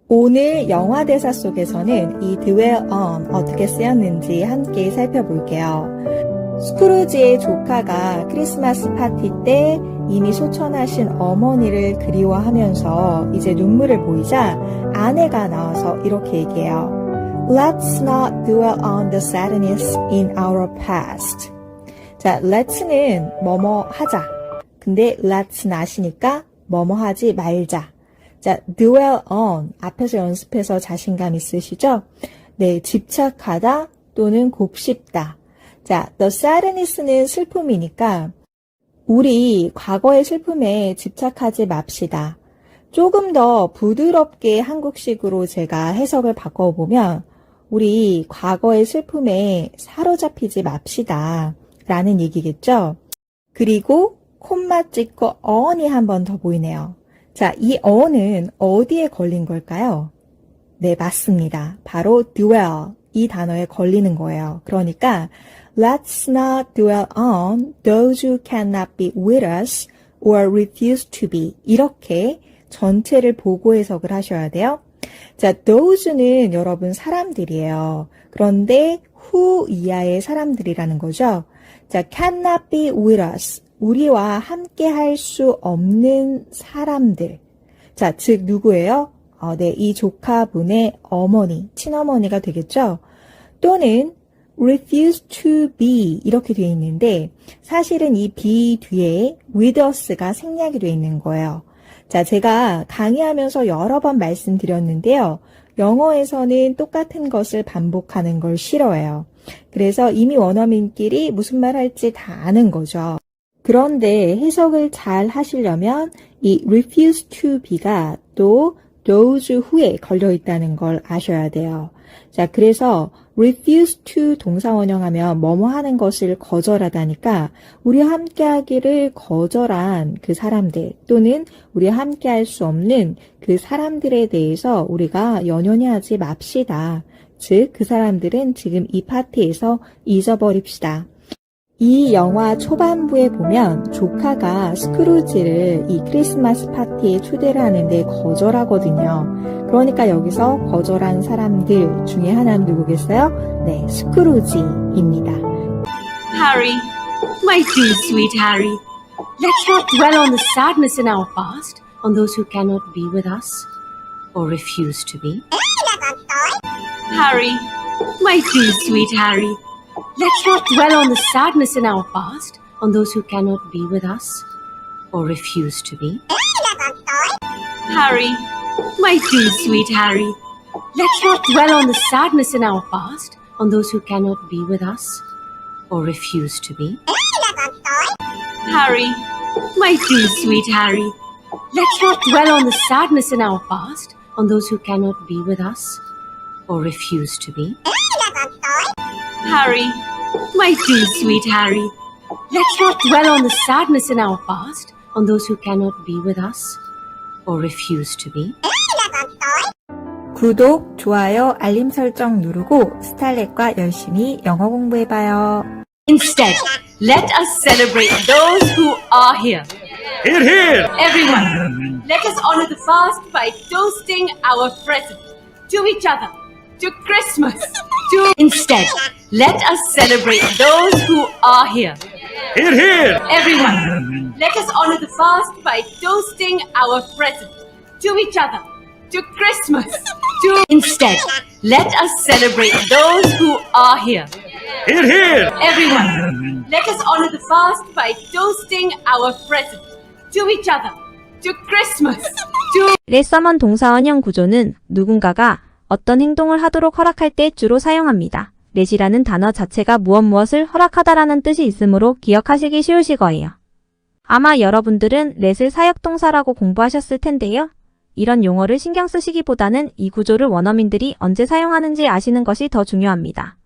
오늘 영화 대사 속에서는 이 dwell on 어떻게 쓰였는지 함께 살펴볼게요. 스크루지의 조카가 크리스마스 파티 때 이미 소천하신 어머니를 그리워하면서 이제 눈물을 보이자 아내가 나와서 이렇게 얘기해요. Let's not dwell on the sadness in our past. 자, let's는 뭐뭐 하자. 근데 let's not이니까 뭐뭐 하지 말자. 자, dwell on 앞에서 연습해서 자신감 있으시죠? 네, 집착하다 또는 곱씹다. 자, the sadness는 슬픔이니까 우리 과거의 슬픔에 집착하지 맙시다. 조금 더 부드럽게 한국식으로 제가 해석을 바꿔보면 우리 과거의 슬픔에 사로잡히지 맙시다 라는 얘기겠죠. 그리고 콤마 찍고 on이 한 번 더 보이네요. 자, 이 on은 어디에 걸린 걸까요? 네, 맞습니다. 바로 dwell 이 단어에 걸리는 거예요. 그러니까 Let's not dwell on those who cannot be with us or refuse to be. 이렇게 전체를 보고 해석을 하셔야 돼요. 자, those는 여러분 사람들이에요. 그런데 who 이하의 사람들이라는 거죠. 자, cannot be with us. 우리와 함께 할 수 없는 사람들. 자, 즉 누구예요? 네, 이 조카분의 어머니, 친어머니가 되겠죠. 또는 refuse to be 이렇게 되어 있는데 사실은 이 be 뒤에 with us가 생략이 되어 있는 거예요. 자, 제가 강의하면서 여러 번 말씀드렸는데요. 영어에서는 똑같은 것을 반복하는 걸 싫어해요. 그래서 이미 원어민끼리 무슨 말 할지 다 아는 거죠. 그런데 해석을 잘 하시려면 이 refuse to be가 또 those who에 걸려 있다는 걸 아셔야 돼요. 자, 그래서 refuse to 동사 원형하면 뭐뭐 하는 것을 거절하다니까 우리와 함께 하기를 거절한 그 사람들 또는 우리와 함께 할 수 없는 그 사람들에 대해서 우리가 연연히 하지 맙시다. 즉, 그 사람들은 지금 이 파티에서 잊어버립시다. 이 영화 초반부에 보면 조카가 스크루지를 이 크리스마스 파티에 초대를 하는데 거절하거든요. 그러니까 여기서 거절한 사람들 중에 하나는 누구겠어요? 네, 스크루지입니다. Harry, my dear sweet Harry, let's not dwell on the sadness in our past, on those who cannot be with us or refuse to be. Harry, my dear sweet Harry, let's not dwell on the sadness in our past, on those who cannot be with us or refuse to be. Harry, my dear sweet Harry, let's not dwell on the sadness in our past, on those who cannot be with us or refuse to be. Harry, my dear sweet Harry, let's not dwell on the sadness in our past, on those who cannot be with us or refuse to be. Harry, my dear sweet Harry, let's not dwell on the sadness in our past, on those who cannot be with us, or refuse to be. 구독, 좋아요, 알림 설정 누르고 스탈렛과 열심히 영어 공부해봐요. Instead, let us celebrate those who are here. Here, here! Everyone, let us honor the fast by toasting our present to each other, to Christmas, to... Instead, let us celebrate those who are here. Here, here! Everyone, let us honor the fast by toasting our present to each other, to Christmas, to... Instead, let us celebrate those who are here. Here, here! Everyone, let us honor the fast by toasting our present to each other, to Christmas, to... 레서먼 동사원형 구조는 누군가가 어떤 행동을 하도록 허락할 때 주로 사용합니다. let이라는 단어 자체가 무엇을 허락하다라는 뜻이 있으므로 기억하시기 쉬우실 거예요. 아마 여러분들은 let을 사역동사라고 공부하셨을 텐데요. 이런 용어를 신경 쓰시기보다는 이 구조를 원어민들이 언제 사용하는지 아시는 것이 더 중요합니다.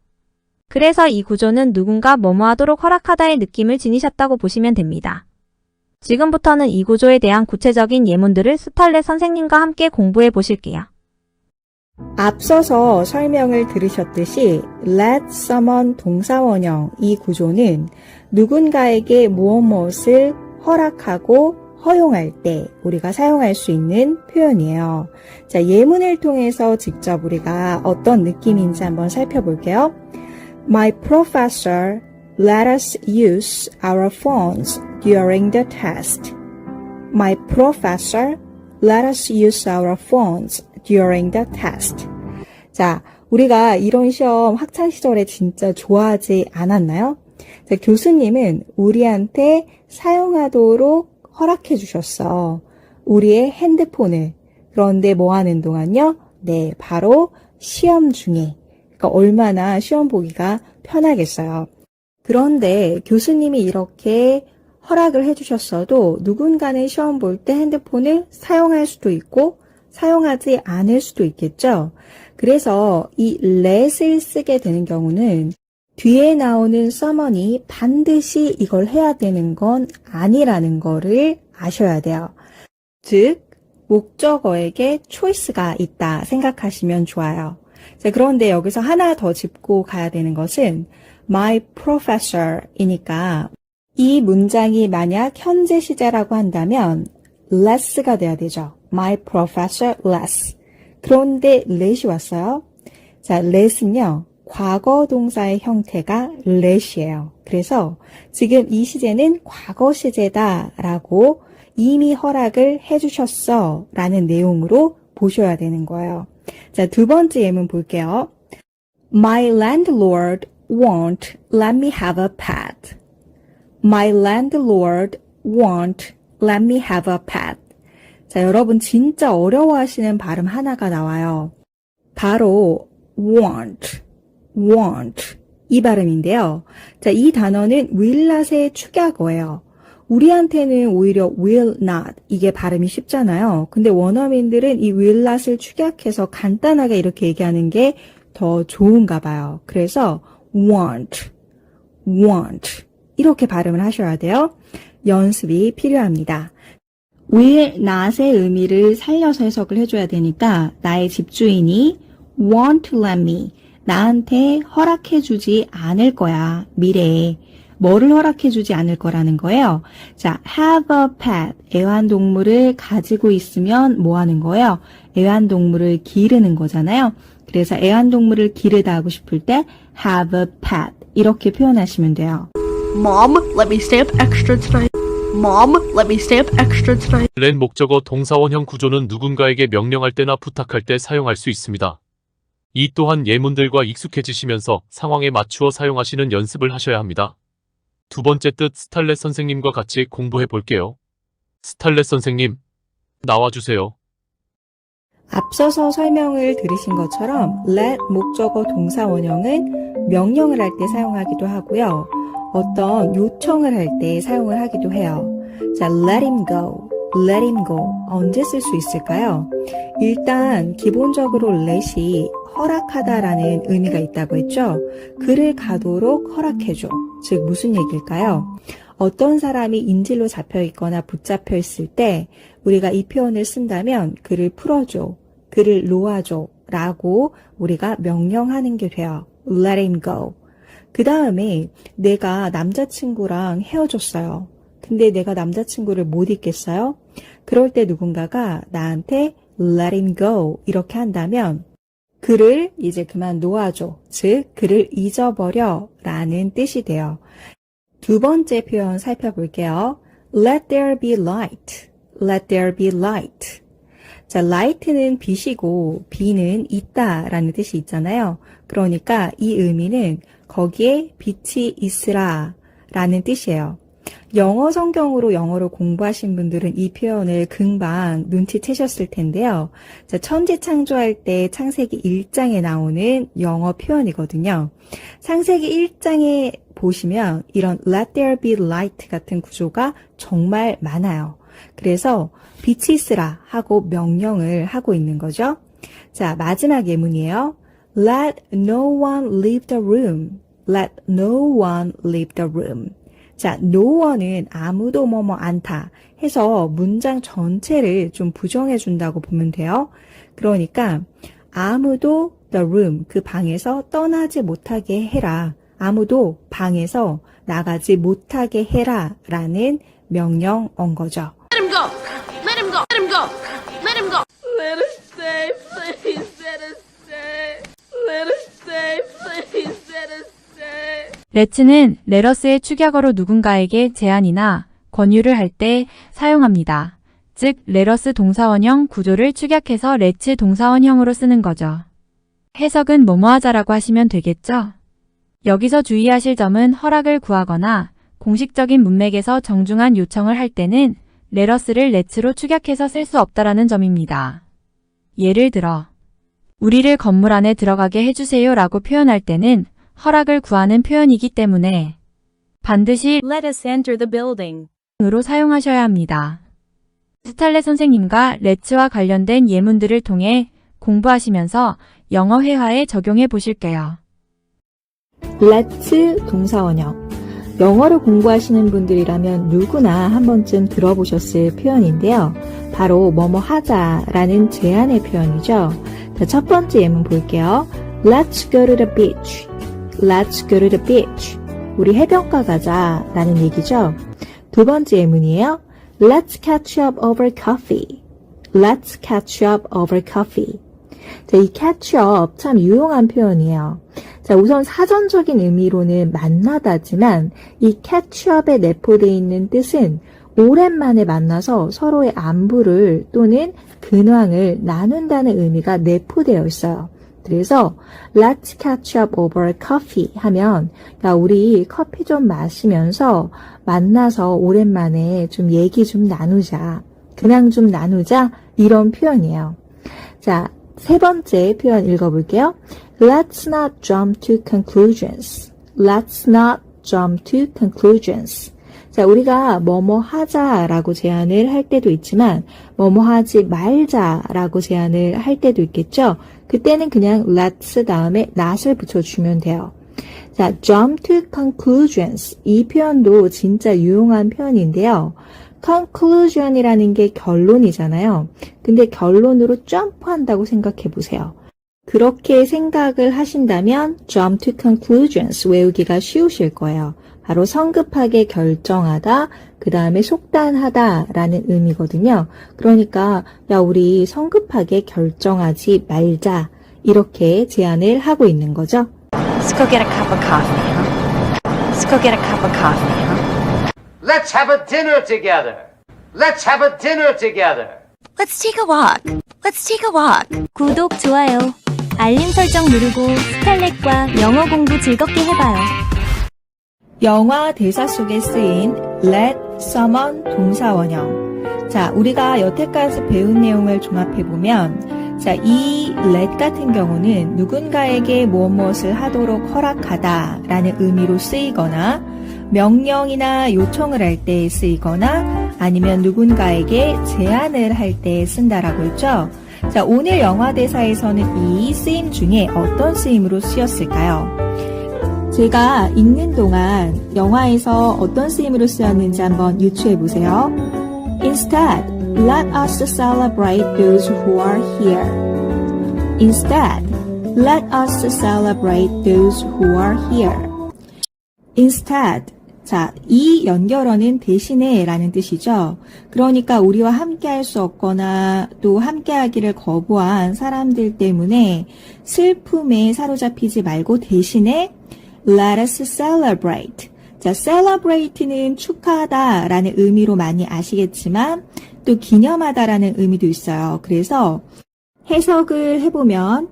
그래서 이 구조는 누군가 뭐뭐 하도록 허락하다의 느낌을 지니셨다고 보시면 됩니다. 지금부터는 이 구조에 대한 구체적인 예문들을 스탈렛 선생님과 함께 공부해 보실게요. 앞서서 설명을 들으셨듯이 let someone 동사원형 이 구조는 누군가에게 무엇을 허락하고 허용할 때 우리가 사용할 수 있는 표현이에요. 자, 예문을 통해서 직접 우리가 어떤 느낌인지 한번 살펴볼게요. My professor let us use our phones during the test. My professor let us use our phones during the test. 자, 우리가 이런 시험 학창시절에 진짜 좋아하지 않았나요? 자, 교수님은 우리한테 사용하도록 허락해 주셨어. 우리의 핸드폰을. 그런데 뭐 하는 동안요? 네, 바로 시험 중에. 그러니까 얼마나 시험 보기가 편하겠어요. 그런데 교수님이 이렇게 허락을 해주셨어도 누군가는 시험 볼 때 핸드폰을 사용할 수도 있고 사용하지 않을 수도 있겠죠. 그래서 이 let을 쓰게 되는 경우는 뒤에 나오는 someone이 반드시 이걸 해야 되는 건 아니라는 거를 아셔야 돼요. 즉, 목적어에게 choice가 있다 생각하시면 좋아요. 자, 그런데 여기서 하나 더 짚고 가야 되는 것은 my professor이니까 이 문장이 만약 현재 시제라고 한다면 let's가 돼야 되죠. My professor let's. 그런데 let이 왔어요. 자, let은요. 과거 동사의 형태가 let이에요. 그래서 지금 이 시제는 과거 시제다라고 이미 허락을 해주셨어 라는 내용으로 보셔야 되는 거예요. 자, 두 번째 예문 볼게요. My landlord won't let me have a pet. My landlord won't let me have a pet. 자, 여러분 진짜 어려워하시는 발음 하나가 나와요. 바로 won't 이 발음인데요. 자, 이 단어는 will not의 축약어예요. 우리한테는 오히려 will not 이게 발음이 쉽잖아요. 근데 원어민들은 이 will not을 축약해서 간단하게 이렇게 얘기하는 게 더 좋은가 봐요. 그래서 won't 이렇게 발음을 하셔야 돼요. 연습이 필요합니다. will not의 의미를 살려서 해석을 해줘야 되니까 나의 집주인이 won't let me 나한테 허락해주지 않을 거야. 미래에. 뭐를 허락해주지 않을 거라는 거예요. 자, have a pet. 애완동물을 가지고 있으면 뭐 하는 거예요? 애완동물을 기르는 거잖아요. 그래서 애완동물을 기르다 하고 싶을 때 have a pet. 이렇게 표현하시면 돼요. Mom, let me stay up extra tonight. Mom, let me stay up extra tonight. let 목적어 동사원형 구조는 누군가에게 명령할 때나 부탁할 때 사용할 수 있습니다. 이 또한 예문들과 익숙해지시면서 상황에 맞추어 사용하시는 연습을 하셔야 합니다. 두 번째 뜻 스탈렛 선생님과 같이 공부해 볼게요. 스탈렛 선생님, 나와주세요. 앞서서 설명을 들으신 것처럼 let 목적어 동사 원형은 명령을 할 때 사용하기도 하고요. 어떤 요청을 할 때 사용을 하기도 해요. 자, let him go. 언제 쓸 수 있을까요? 일단 기본적으로 let이 허락하다라는 의미가 있다고 했죠. 그를 가도록 허락해줘. 즉 무슨 얘기일까요? 어떤 사람이 인질로 잡혀 있거나 붙잡혀 있을 때 우리가 이 표현을 쓴다면 그를 풀어줘, 그를 놓아줘 라고 우리가 명령하는 게 돼요. Let him go. 그 다음에 내가 남자친구랑 헤어졌어요. 근데 내가 남자친구를 못 잊겠어요? 그럴 때 누군가가 나한테 let him go 이렇게 한다면 그를 이제 그만 놓아줘. 즉 그를 잊어버려 라는 뜻이 돼요. 두 번째 표현 살펴볼게요. Let there be light. Let there be light. 자, light는 빛이고 be는 있다 라는 뜻이 있잖아요. 그러니까 이 의미는 거기에 빛이 있으라 라는 뜻이에요. 영어 성경으로 영어를 공부하신 분들은 이 표현을 금방 눈치채셨을 텐데요. 자, 천지 창조할 때 창세기 1장에 나오는 영어 표현이거든요. 창세기 1장에 보시면 이런 Let there be light 같은 구조가 정말 많아요. 그래서 빛이 있으라 하고 명령을 하고 있는 거죠. 자, 마지막 예문이에요. Let no one leave the room. Let no one leave the room. 자, no one은 아무도 뭐뭐 않다 해서 문장 전체를 좀 부정해 준다고 보면 돼요. 그러니까 아무도 the room, 그 방에서 떠나지 못하게 해라. 아무도 방에서 나가지 못하게 해라 라는 명령어인 거죠. Let him go. Let him go. Let him go. Let him go. Let us stay, please. Let us stay. Let us stay, please. Let us stay. let는 레러스의 축약어로 누군가에게 제안이나 권유를 할 때 사용합니다. 즉, 레러스 동사원형 구조를 축약해서 let's 동사원형으로 쓰는 거죠. 해석은 뭐뭐하자라고 하시면 되겠죠? 여기서 주의하실 점은 허락을 구하거나 공식적인 문맥에서 정중한 요청을 할 때는 let's를 let'로 축약해서 쓸 수 없다라는 점입니다. 예를 들어, 우리를 건물 안에 들어가게 해주세요 라고 표현할 때는 허락을 구하는 표현이기 때문에 반드시 Let us enter the building. 으로 사용하셔야 합니다. 스탈렛 선생님과 let'와 관련된 예문들을 통해 공부하시면서 영어 회화에 적용해 보실게요. let's 동사원형. 영어를 공부하시는 분들이라면 누구나 한 번쯤 들어보셨을 표현인데요. 바로 뭐뭐 하자라는 제안의 표현이죠. 자, 첫 번째 예문 볼게요. Let's go to the beach. Let's go to the beach. 우리 해변가 가자 라는 얘기죠. 두 번째 예문이에요. Let's catch up over coffee. Let's catch up over coffee. 자, 이 catch up 참 유용한 표현이에요. 자, 우선 사전적인 의미로는 만나다지만 이 catch up에 내포되어 있는 뜻은 오랜만에 만나서 서로의 안부를 또는 근황을 나눈다는 의미가 내포되어 있어요. 그래서 Let's catch up over coffee 하면 야, 우리 커피 좀 마시면서 만나서 오랜만에 좀 얘기 좀 나누자. 근황 좀 나누자. 이런 표현이에요. 자, 세 번째 표현 읽어볼게요. Let's not jump to conclusions. Let's not jump to conclusions. 자, 우리가 뭐뭐 하자라고 제안을 할 때도 있지만 뭐뭐 하지 말자라고 제안을 할 때도 있겠죠. 그때는 그냥 let's 다음에 not을 붙여주면 돼요. 자, jump to conclusions. 이 표현도 진짜 유용한 표현인데요. conclusion이라는 게 결론이잖아요. 근데 결론으로 점프한다고 생각해 보세요. 그렇게 생각을 하신다면 jump to conclusions 외우기가 쉬우실 거예요. 바로 성급하게 결정하다, 그 다음에 속단하다 라는 의미거든요. 그러니까 야, 우리 성급하게 결정하지 말자 이렇게 제안을 하고 있는 거죠. Let's go get a cup of coffee, huh? Let's go get a cup of coffee, huh? Let's have a dinner together. Let's have a dinner together. Let's take a walk. Let's take a walk. 구독, 좋아요, 알림 설정 누르고 스칼렛과 영어 공부 즐겁게 해봐요. 영화 대사 속에 쓰인 let, someone 동사원형. 자, 우리가 여태까지 배운 내용을 종합해보면 자, 이 let 같은 경우는 누군가에게 무엇을 하도록 허락하다 라는 의미로 쓰이거나 명령이나 요청을 할 때 쓰이거나 아니면 누군가에게 제안을 할 때 쓴다라고 했죠. 자, 오늘 영화 대사에서는 이 쓰임 중에 어떤 쓰임으로 쓰였을까요? 제가 읽는 동안 영화에서 어떤 쓰임으로 쓰였는지 한번 유추해 보세요. Instead, let us celebrate those who are here. Instead, let us celebrate those who are here. Instead. 자, 이 연결어는 대신에 라는 뜻이죠. 그러니까 우리와 함께 할 수 없거나 또 함께 하기를 거부한 사람들 때문에 슬픔에 사로잡히지 말고 대신에 let us celebrate. 자, celebrate는 축하하다 라는 의미로 많이 아시겠지만 또 기념하다 라는 의미도 있어요. 그래서 해석을 해보면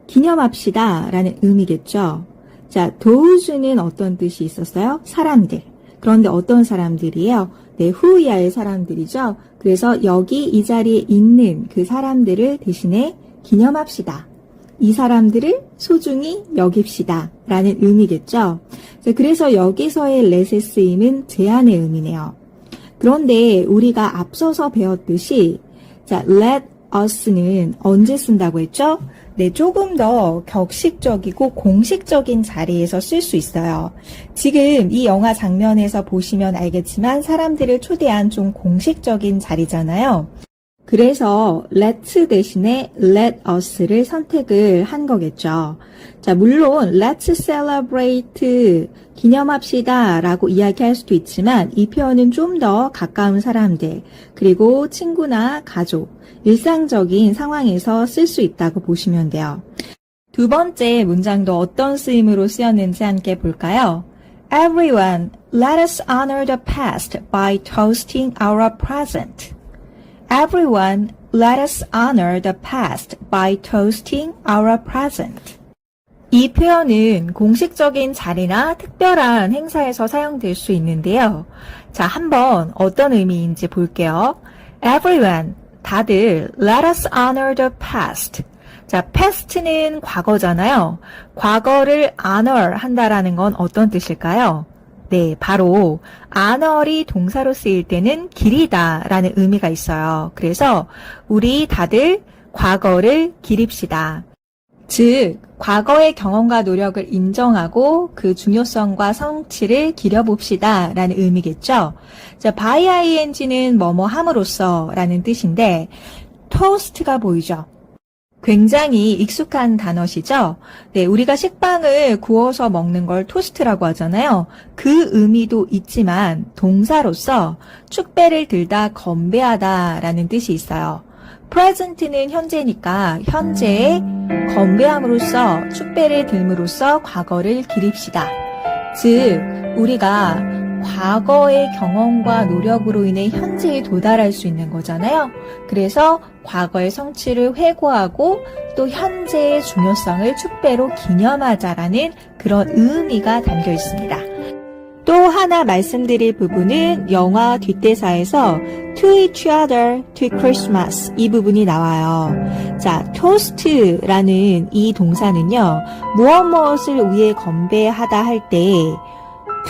기념합시다 라는 의미겠죠. 자, those는 어떤 뜻이 있었어요? 사람들. 그런데 어떤 사람들이에요? 네, 후이아의 사람들이죠. 그래서 여기 이 자리에 있는 그 사람들을 대신에 기념합시다. 이 사람들을 소중히 여깁시다. 라는 의미겠죠. 자, 그래서 여기서의 let의 쓰임은 제한의 의미네요. 그런데 우리가 앞서서 배웠듯이 자, let us는 언제 쓴다고 했죠? 네, 조금 더 격식적이고 공식적인 자리에서 쓸 수 있어요. 지금 이 영화 장면에서 보시면 알겠지만 사람들을 초대한 좀 공식적인 자리잖아요. 그래서 let 대신에 let us를 선택을 한 거겠죠. 자, 물론 let's celebrate 기념합시다 라고 이야기할 수도 있지만 이 표현은 좀 더 가까운 사람들 그리고 친구나 가족 일상적인 상황에서 쓸 수 있다고 보시면 돼요. 두 번째 문장도 어떤 쓰임으로 쓰였는지 함께 볼까요? Everyone, let us honor the past by toasting our present. Everyone, let us honor the past by toasting our present. 이 표현은 공식적인 자리나 특별한 행사에서 사용될 수 있는데요. 자, 한번 어떤 의미인지 볼게요. Everyone, 다들 let us honor the past. 자, past는 과거잖아요. 과거를 honor 한다라는 건 어떤 뜻일까요? 네, 바로 honor이 동사로 쓰일 때는 기리다 라는 의미가 있어요. 그래서 우리 다들 과거를 기립시다. 즉, 과거의 경험과 노력을 인정하고 그 중요성과 성취를 기려봅시다 라는 의미겠죠. 자, by ing는 뭐뭐 함으로써 라는 뜻인데 toast가 보이죠. 굉장히 익숙한 단어시죠. 네, 우리가 식빵을 구워서 먹는 걸 토스트라고 하잖아요. 그 의미도 있지만 동사로서 축배를 들다 건배하다 라는 뜻이 있어요. present는 현재니까 현재에 건배함으로써 축배를 들므로써 과거를 기립시다. 즉 우리가 과거의 경험과 노력으로 인해 현재에 도달할 수 있는 거잖아요. 그래서 과거의 성취를 회고하고 또 현재의 중요성을 축배로 기념하자라는 그런 의미가 담겨 있습니다. 또 하나 말씀드릴 부분은 영화 뒷대사에서 to each other, to Christmas 이 부분이 나와요. 자, toast라는 이 동사는요. 무엇을 위해 건배하다 할 때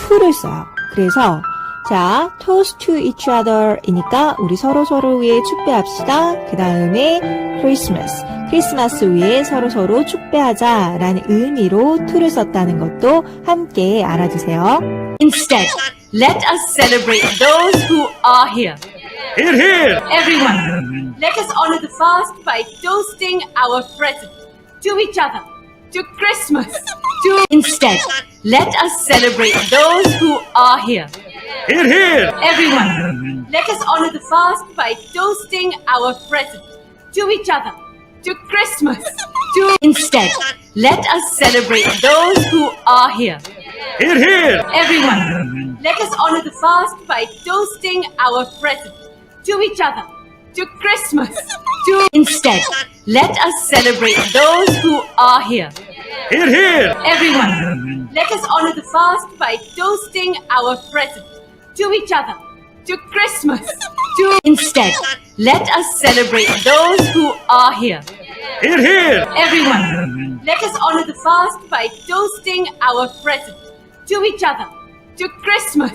to를 써요. 그래서 자, toast to each other 이니까 우리 서로서로 위해 축배합시다. 그 다음에 Christmas, 크리스마스 위해 서로서로 축배하자 라는 의미로 to를 썼다는 것도 함께 알아두세요. Instead, let us celebrate those who are here. Here, here! Everyone, let us honor the fast by toasting our present to each other, to Christmas, to... Instead, let us celebrate those who are here. Here, here! Everyone, let us honor the fast by toasting our present to each other, to Christmas, to... Instead, let us celebrate those who are here. Here, here! Everyone, let us honor the fast by toasting our present to each other, to Christmas, to... Instead, let us celebrate those who are here. Here, here! Everyone, let us honor the fast by toasting our present to each other, to Christmas, to... Instead, let us celebrate those who are here. Here, here! Everyone, let us honor the fast by toasting our present to each other, to Christmas,